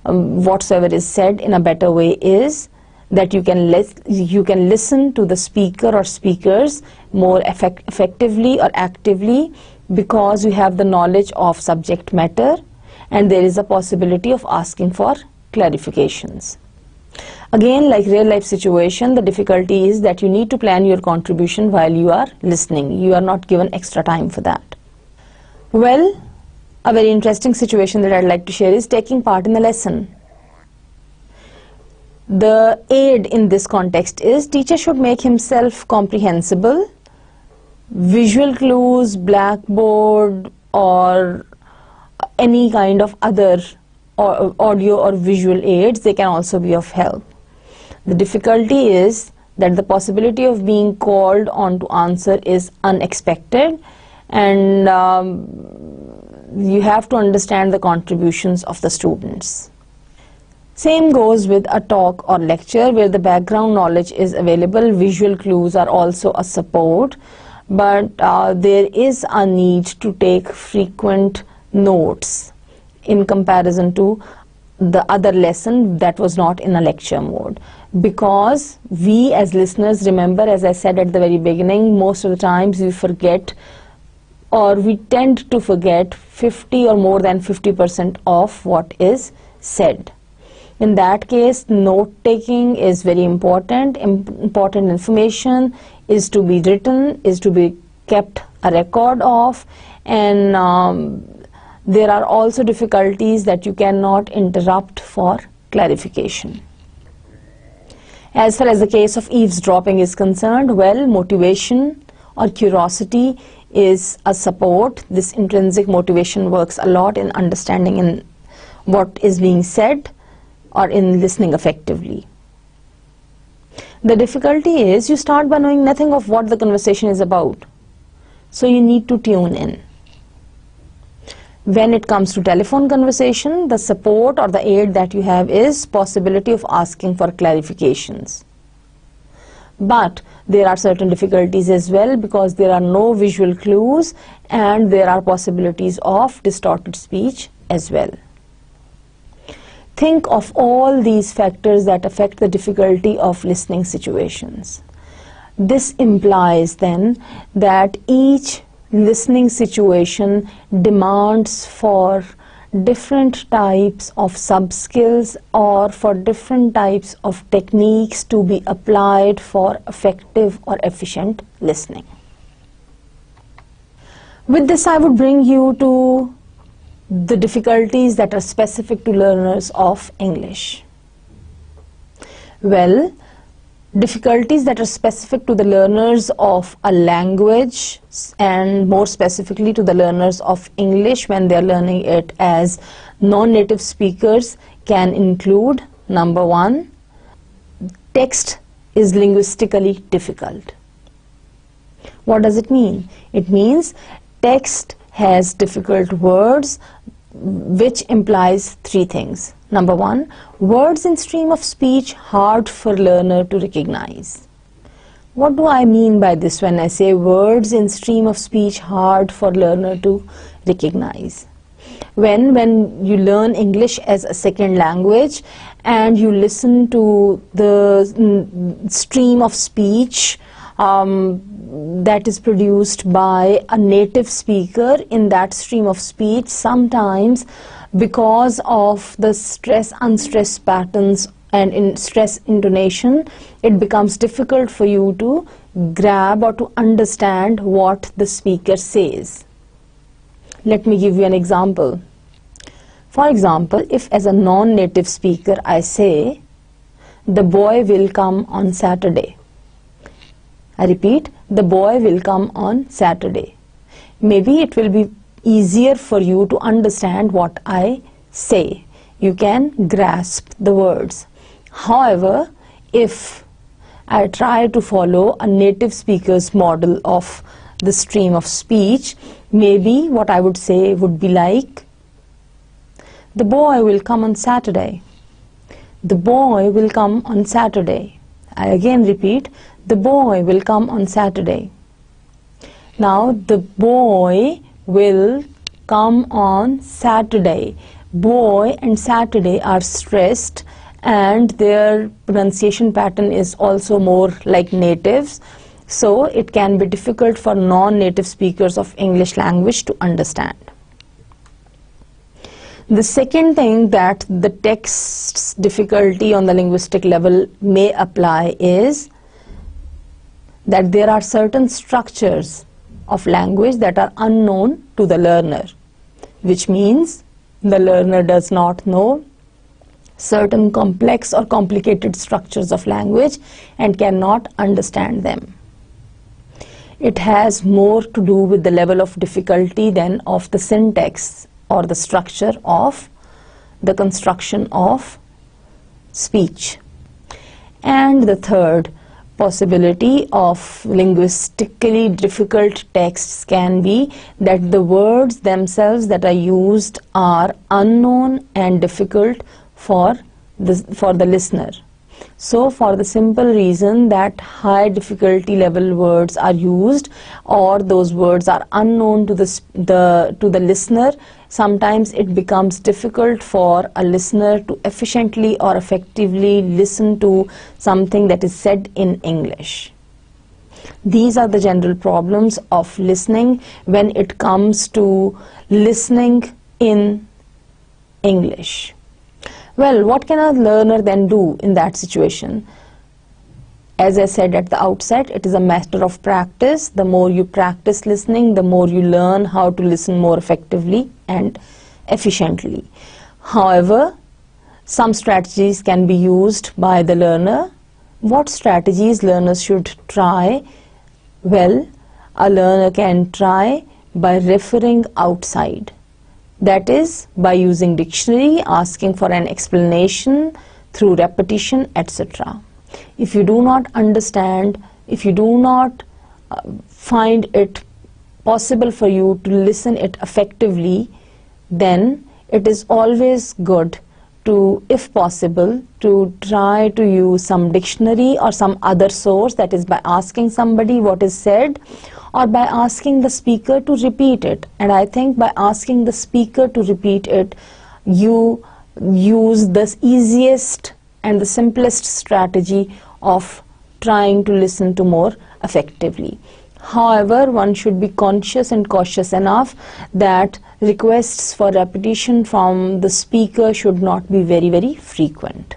whatsoever is said in a better way is that you can listen to the speaker or speakers more effectively or actively, because you have the knowledge of subject matter and there is a possibility of asking for clarifications. Again, like real life situation, the difficulty is that you need to plan your contribution while you are listening. You are not given extra time for that. Well, a very interesting situation that I'd like to share is taking part in a lesson. The aid in this context is teacher should make himself comprehensible. Visual clues, blackboard, or any kind of other audio or visual aids, they can also be of help. The difficulty is that the possibility of being called on to answer is unexpected, and you have to understand the contributions of the students. Same goes with a talk or lecture where the background knowledge is available. Visual clues are also a support, but there is a need to take frequent notes in comparison to the other lesson that was not in a lecture mode, because we as listeners, remember, as I said at the very beginning, most of the times we forget, or we tend to forget 50 or more than 50% of what is said. In that case, note taking is very important. Important information is to be written, is to be kept a record of, and there are also difficulties that you cannot interrupt for clarification. As far as the case of eavesdropping is concerned, well, motivation or curiosity is a support. This intrinsic motivation works a lot in understanding in what is being said or in listening effectively. The difficulty is you start by knowing nothing of what the conversation is about, so you need to tune in. When it comes to telephone conversation, the support or the aid that you have is possibility of asking for clarifications. But there are certain difficulties as well, because there are no visual clues and there are possibilities of distorted speech as well. Think of all these factors that affect the difficulty of listening situations. This implies then that each listening situation demands for different types of sub-skills or for different types of techniques to be applied for effective or efficient listening. With this, I would bring you to the difficulties that are specific to learners of English. Well, difficulties that are specific to the learners of a language, and more specifically to the learners of English when they are learning it as non-native speakers, can include: number one, text is linguistically difficult. What does it mean? It means text has difficult words, which implies three things. Number one, words in stream of speech hard for learner to recognize. What do I mean by this when I say words in stream of speech hard for learner to recognize? When you learn English as a second language and you listen to the stream of speech that is produced by a native speaker, in that stream of speech, sometimes because of the stress-unstress patterns and in stress intonation, it becomes difficult for you to grab or to understand what the speaker says. Let me give you an example. For example, if as a non-native speaker I say, the boy will come on Saturday. I repeat, the boy will come on Saturday. Maybe it will be easier for you to understand what I say. You can grasp the words. However, if I try to follow a native speaker's model of the stream of speech, maybe what I would say would be like, the boy will come on Saturday. The boy will come on Saturday. I again repeat, the boy will come on Saturday. Now, the boy will come on Saturday. Boy and Saturday are stressed, and their pronunciation pattern is also more like natives, so it can be difficult for non-native speakers of English language to understand. The second thing that the text's difficulty on the linguistic level may apply is that there are certain structures of language that are unknown to the learner, which means the learner does not know certain complex or complicated structures of language and cannot understand them. It has more to do with the level of difficulty than of the syntax or the structure of the construction of speech. And the third possibility of linguistically difficult texts can be that the words themselves that are used are unknown and difficult for the listener. So for the simple reason that high difficulty level words are used, or those words are unknown to the listener, sometimes it becomes difficult for a listener to efficiently or effectively listen to something that is said in English. These are the general problems of listening when it comes to listening in English. Well, what can a learner then do in that situation? As I said at the outset, it is a matter of practice. The more you practice listening, the more you learn how to listen more effectively and efficiently. However, some strategies can be used by the learner. What strategies learners should try? Well, a learner can try by referring outside. That is, by using dictionary, asking for an explanation through repetition, etc. If you do not understand, if you do not find it possible for you to listen it effectively, then it is always good to, if possible, to try to use some dictionary or some other source, that is by asking somebody what is said, or by asking the speaker to repeat it. And I think by asking the speaker to repeat it, you use the easiest and the simplest strategy of trying to listen to more effectively. However, one should be conscious and cautious enough that requests for repetition from the speaker should not be very, very frequent.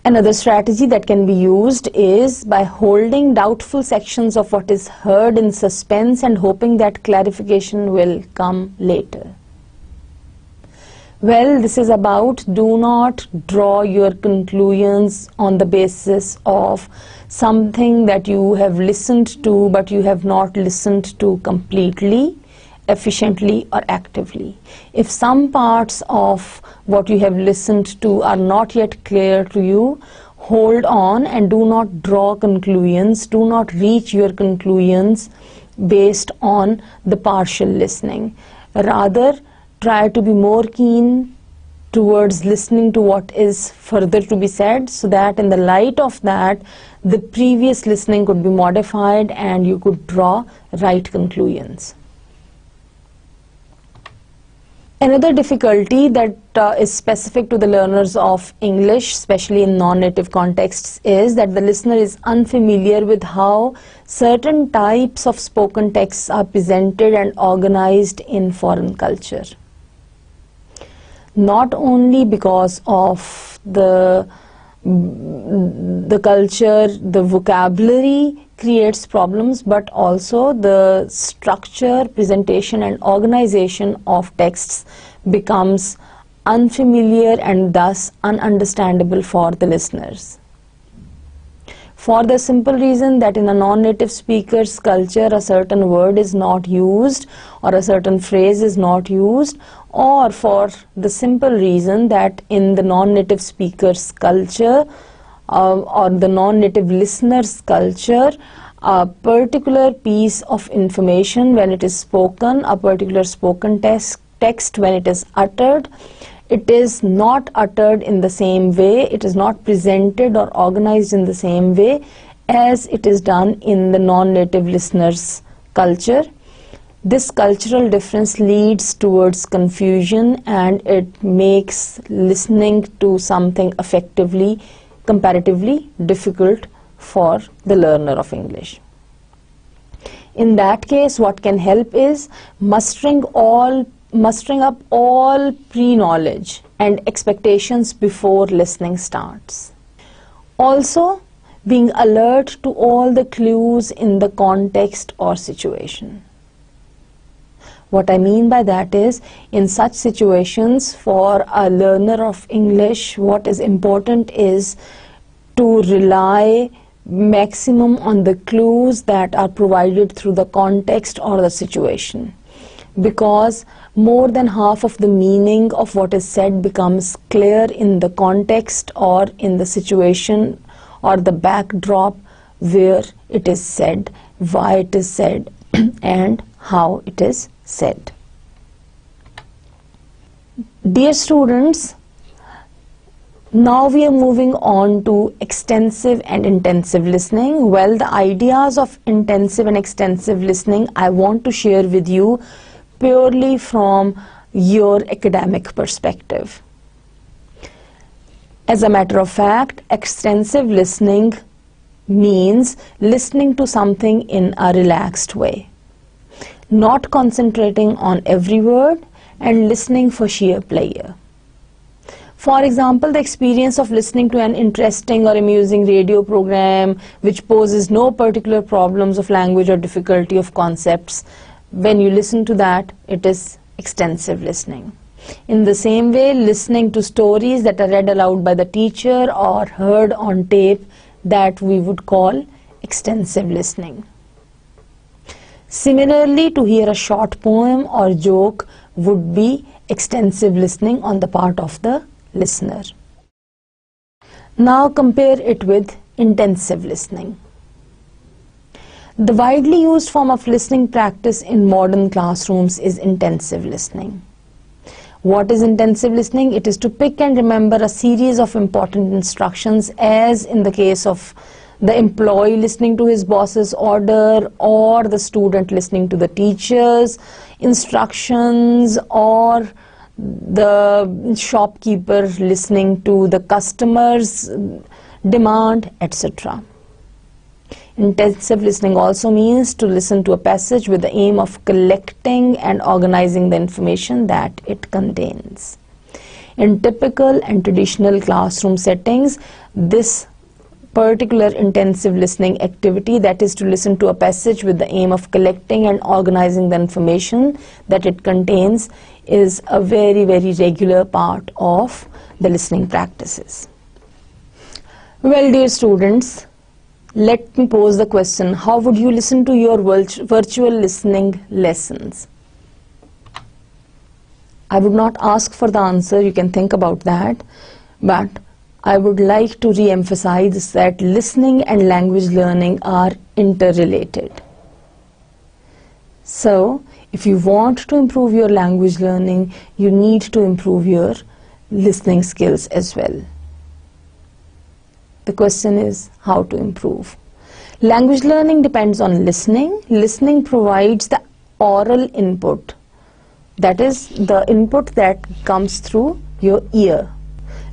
Another strategy that can be used is by holding doubtful sections of what is heard in suspense and hoping that clarification will come later. Well, this is about do not draw your conclusions on the basis of something that you have listened to but you have not listened to completely, efficiently or actively. If some parts of what you have listened to are not yet clear to you, hold on and do not draw conclusions, do not reach your conclusions based on the partial listening. Rather, try to be more keen towards listening to what is further to be said, so that in the light of that, the previous listening could be modified and you could draw right conclusions. Another difficulty that is specific to the learners of English, especially in non-native contexts, is that the listener is unfamiliar with how certain types of spoken texts are presented and organized in foreign culture. Not only because of the culture, the vocabulary creates problems, but also the structure, presentation and organization of texts becomes unfamiliar and thus ununderstandable for the listeners. For the simple reason that in a non-native speaker's culture, a certain word is not used or a certain phrase is not used, or for the simple reason that in the non-native speaker's culture or the non-native listener's culture, a particular piece of information when it is spoken, a particular spoken text when it is uttered, it is not uttered in the same way, it is not presented or organized in the same way as it is done in the non-native listener's culture. This cultural difference leads towards confusion and it makes listening to something effectively, comparatively difficult for the learner of English. In that case, what can help is mustering up all pre-knowledge and expectations before listening starts. Also, being alert to all the clues in the context or situation. What I mean by that is, in such situations, for a learner of English, what is important is to rely maximum on the clues that are provided through the context or the situation, because more than half of the meaning of what is said becomes clear in the context or in the situation or the backdrop where it is said, why it is said and how it is said. Dear students, Now we are moving on to extensive and intensive listening. Well, the ideas of intensive and extensive listening I want to share with you purely from your academic perspective. As a matter of fact, extensive listening means listening to something in a relaxed way, not concentrating on every word and listening for sheer pleasure. For example, the experience of listening to an interesting or amusing radio program which poses no particular problems of language or difficulty of concepts, when you listen to that, it is extensive listening. In the same way, listening to stories that are read aloud by the teacher or heard on tape, that we would call extensive listening. Similarly, to hear a short poem or joke would be extensive listening on the part of the listener. Now compare it with intensive listening. The widely used form of listening practice in modern classrooms is intensive listening. What is intensive listening? It is to pick and remember a series of important instructions, as in the case of the employee listening to his boss's order, or the student listening to the teacher's instructions, or the shopkeeper listening to the customer's demand, etc. Intensive listening also means to listen to a passage with the aim of collecting and organizing the information that it contains. In typical and traditional classroom settings, this particular intensive listening activity, that is to listen to a passage with the aim of collecting and organizing the information that it contains, is a very, very regular part of the listening practices. Well, dear students, let me pose the question, how would you listen to your virtual listening lessons? I would not ask for the answer, you can think about that, but I would like to re-emphasize that listening and language learning are interrelated. So, if you want to improve your language learning, you need to improve your listening skills as well. The question is how to improve. Language learning depends on listening. Listening provides the oral input, that is the input that comes through your ear.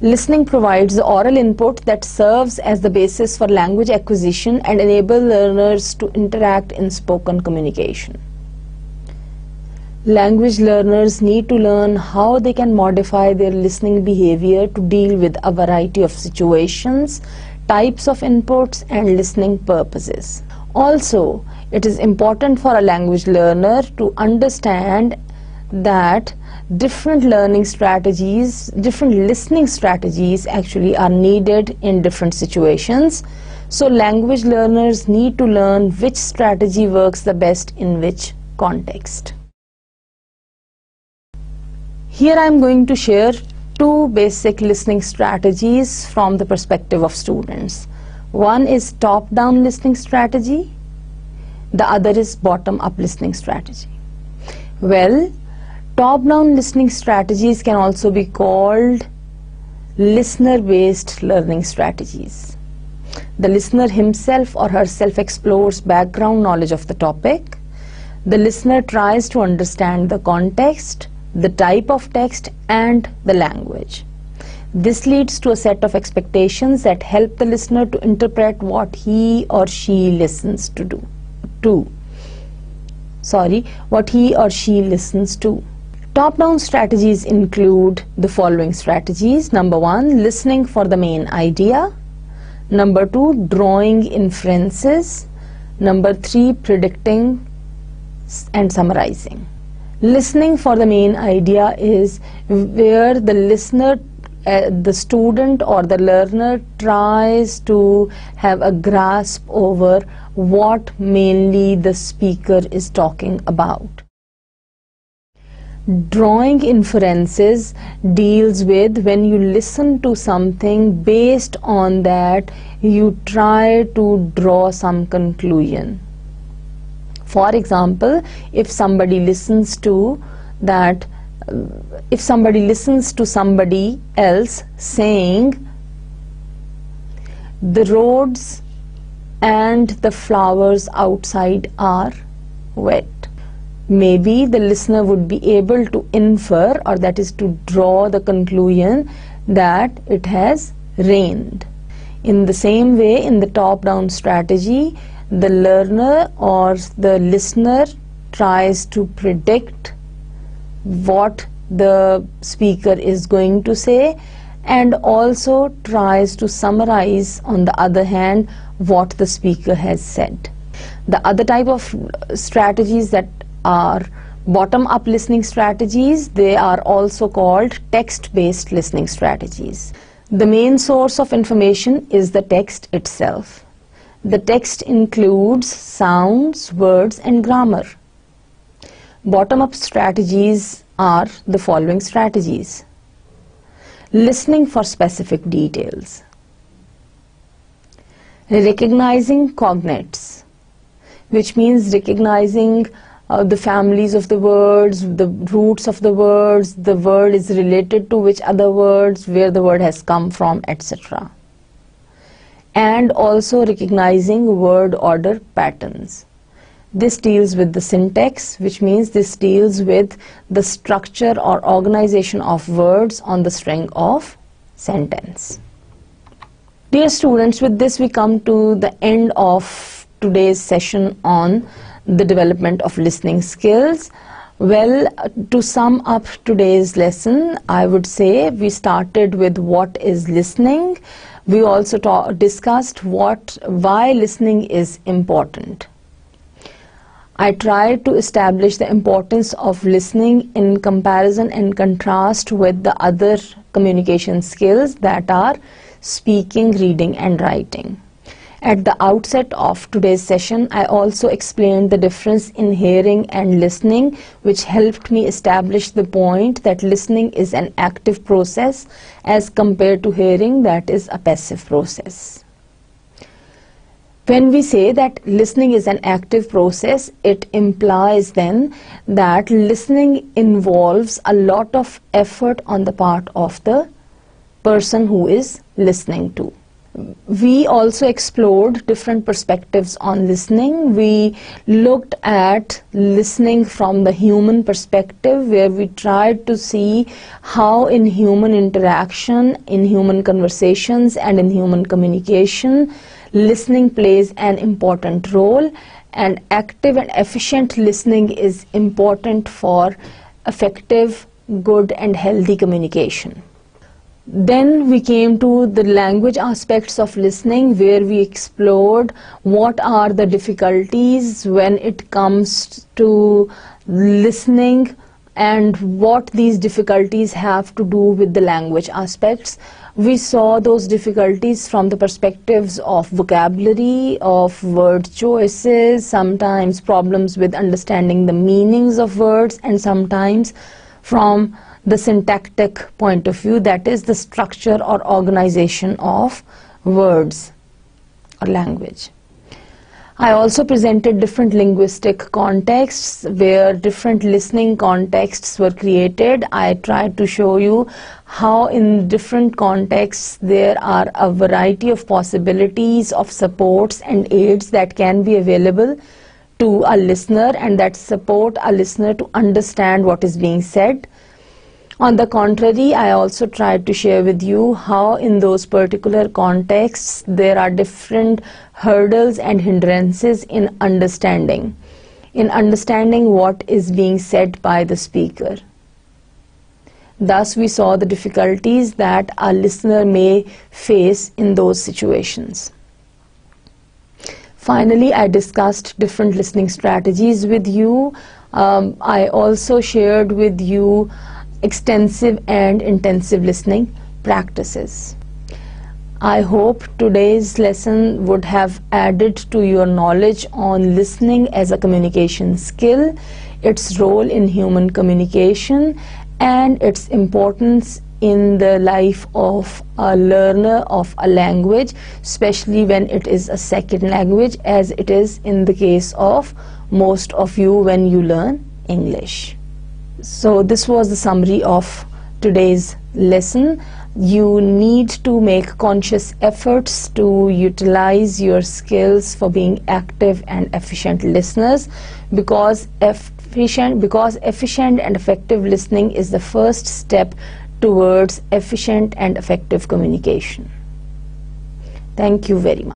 Listening provides the oral input that serves as the basis for language acquisition and enable learners to interact in spoken communication. Language learners need to learn how they can modify their listening behavior to deal with a variety of situations, types of inputs, and listening purposes. Also, it is important for a language learner to understand that different learning strategies, different listening strategies actually are needed in different situations. So language learners need to learn which strategy works the best in which context. Here I am going to share two basic listening strategies from the perspective of students. One is top-down listening strategy, the other is bottom-up listening strategy. Well, top-down listening strategies can also be called listener-based learning strategies. The listener himself or herself explores background knowledge of the topic. The listener tries to understand the context, the type of text, and the language. This leads to a set of expectations that help the listener to interpret what he or she listens to. Top-down strategies include the following strategies. Number 1, listening for the main idea. Number 2, drawing inferences. Number 3, predicting and summarizing. Listening for the main idea is where the listener, the student or the learner tries to have a grasp over what mainly the speaker is talking about. Drawing inferences deals with when you listen to something, based on that you try to draw some conclusion. For example, if somebody listens to that if somebody listens to somebody else saying, the roads and the flowers outside are wet, maybe the listener would be able to infer, or that is to draw the conclusion that it has rained. In the same way, in the top-down strategy, the learner or the listener tries to predict what the speaker is going to say, and also tries to summarize, on the other hand, what the speaker has said. The other type of strategies that are bottom-up listening strategies, they are also called text-based listening strategies. The main source of information is the text itself. The text includes sounds, words, and grammar. Bottom-up strategies are the following strategies. Listening for specific details. Recognizing cognates, which means recognizing the families of the words, the roots of the words, the word is related to which other words, where the word has come from, etc. And also recognizing word order patterns. This deals with the syntax, which means this deals with the structure or organization of words on the string of sentence. Dear students, with this we come to the end of today's session on the development of listening skills. Well, to sum up today's lesson, I would say we started with what is listening. We also discussed why listening is important. I tried to establish the importance of listening in comparison and contrast with the other communication skills, that are speaking, reading, and writing. At the outset of today's session, I also explained the difference in hearing and listening, which helped me establish the point that listening is an active process as compared to hearing, that is a passive process. When we say that listening is an active process, it implies then that listening involves a lot of effort on the part of the person who is listening to. We also explored different perspectives on listening. We looked at listening from the human perspective, where we tried to see how in human interaction, in human conversations, and in human communication, listening plays an important role, and active and efficient listening is important for effective, good, and healthy communication. Then we came to the language aspects of listening, where we explored what are the difficulties when it comes to listening and what these difficulties have to do with the language aspects. We saw those difficulties from the perspectives of vocabulary, of word choices, sometimes problems with understanding the meanings of words, and sometimes from the syntactic point of view, that is the structure or organization of words or language. I also presented different linguistic contexts where different listening contexts were created. I tried to show you how in different contexts there are a variety of possibilities of supports and aids that can be available to a listener, and that support a listener to understand what is being said. On the contrary, I also tried to share with you how in those particular contexts there are different hurdles and hindrances in understanding what is being said by the speaker. Thus, we saw the difficulties that a listener may face in those situations. Finally, I discussed different listening strategies with you. I also shared with you extensive and intensive listening practices. I hope today's lesson would have added to your knowledge on listening as a communication skill, its role in human communication, and its importance in the life of a learner of a language, especially when it is a second language, as it is in the case of most of you when you learn English. So this was the summary of today's lesson. You need to make conscious efforts to utilize your skills for being active and efficient listeners, because efficient and effective listening is the first step towards efficient and effective communication. Thank you very much.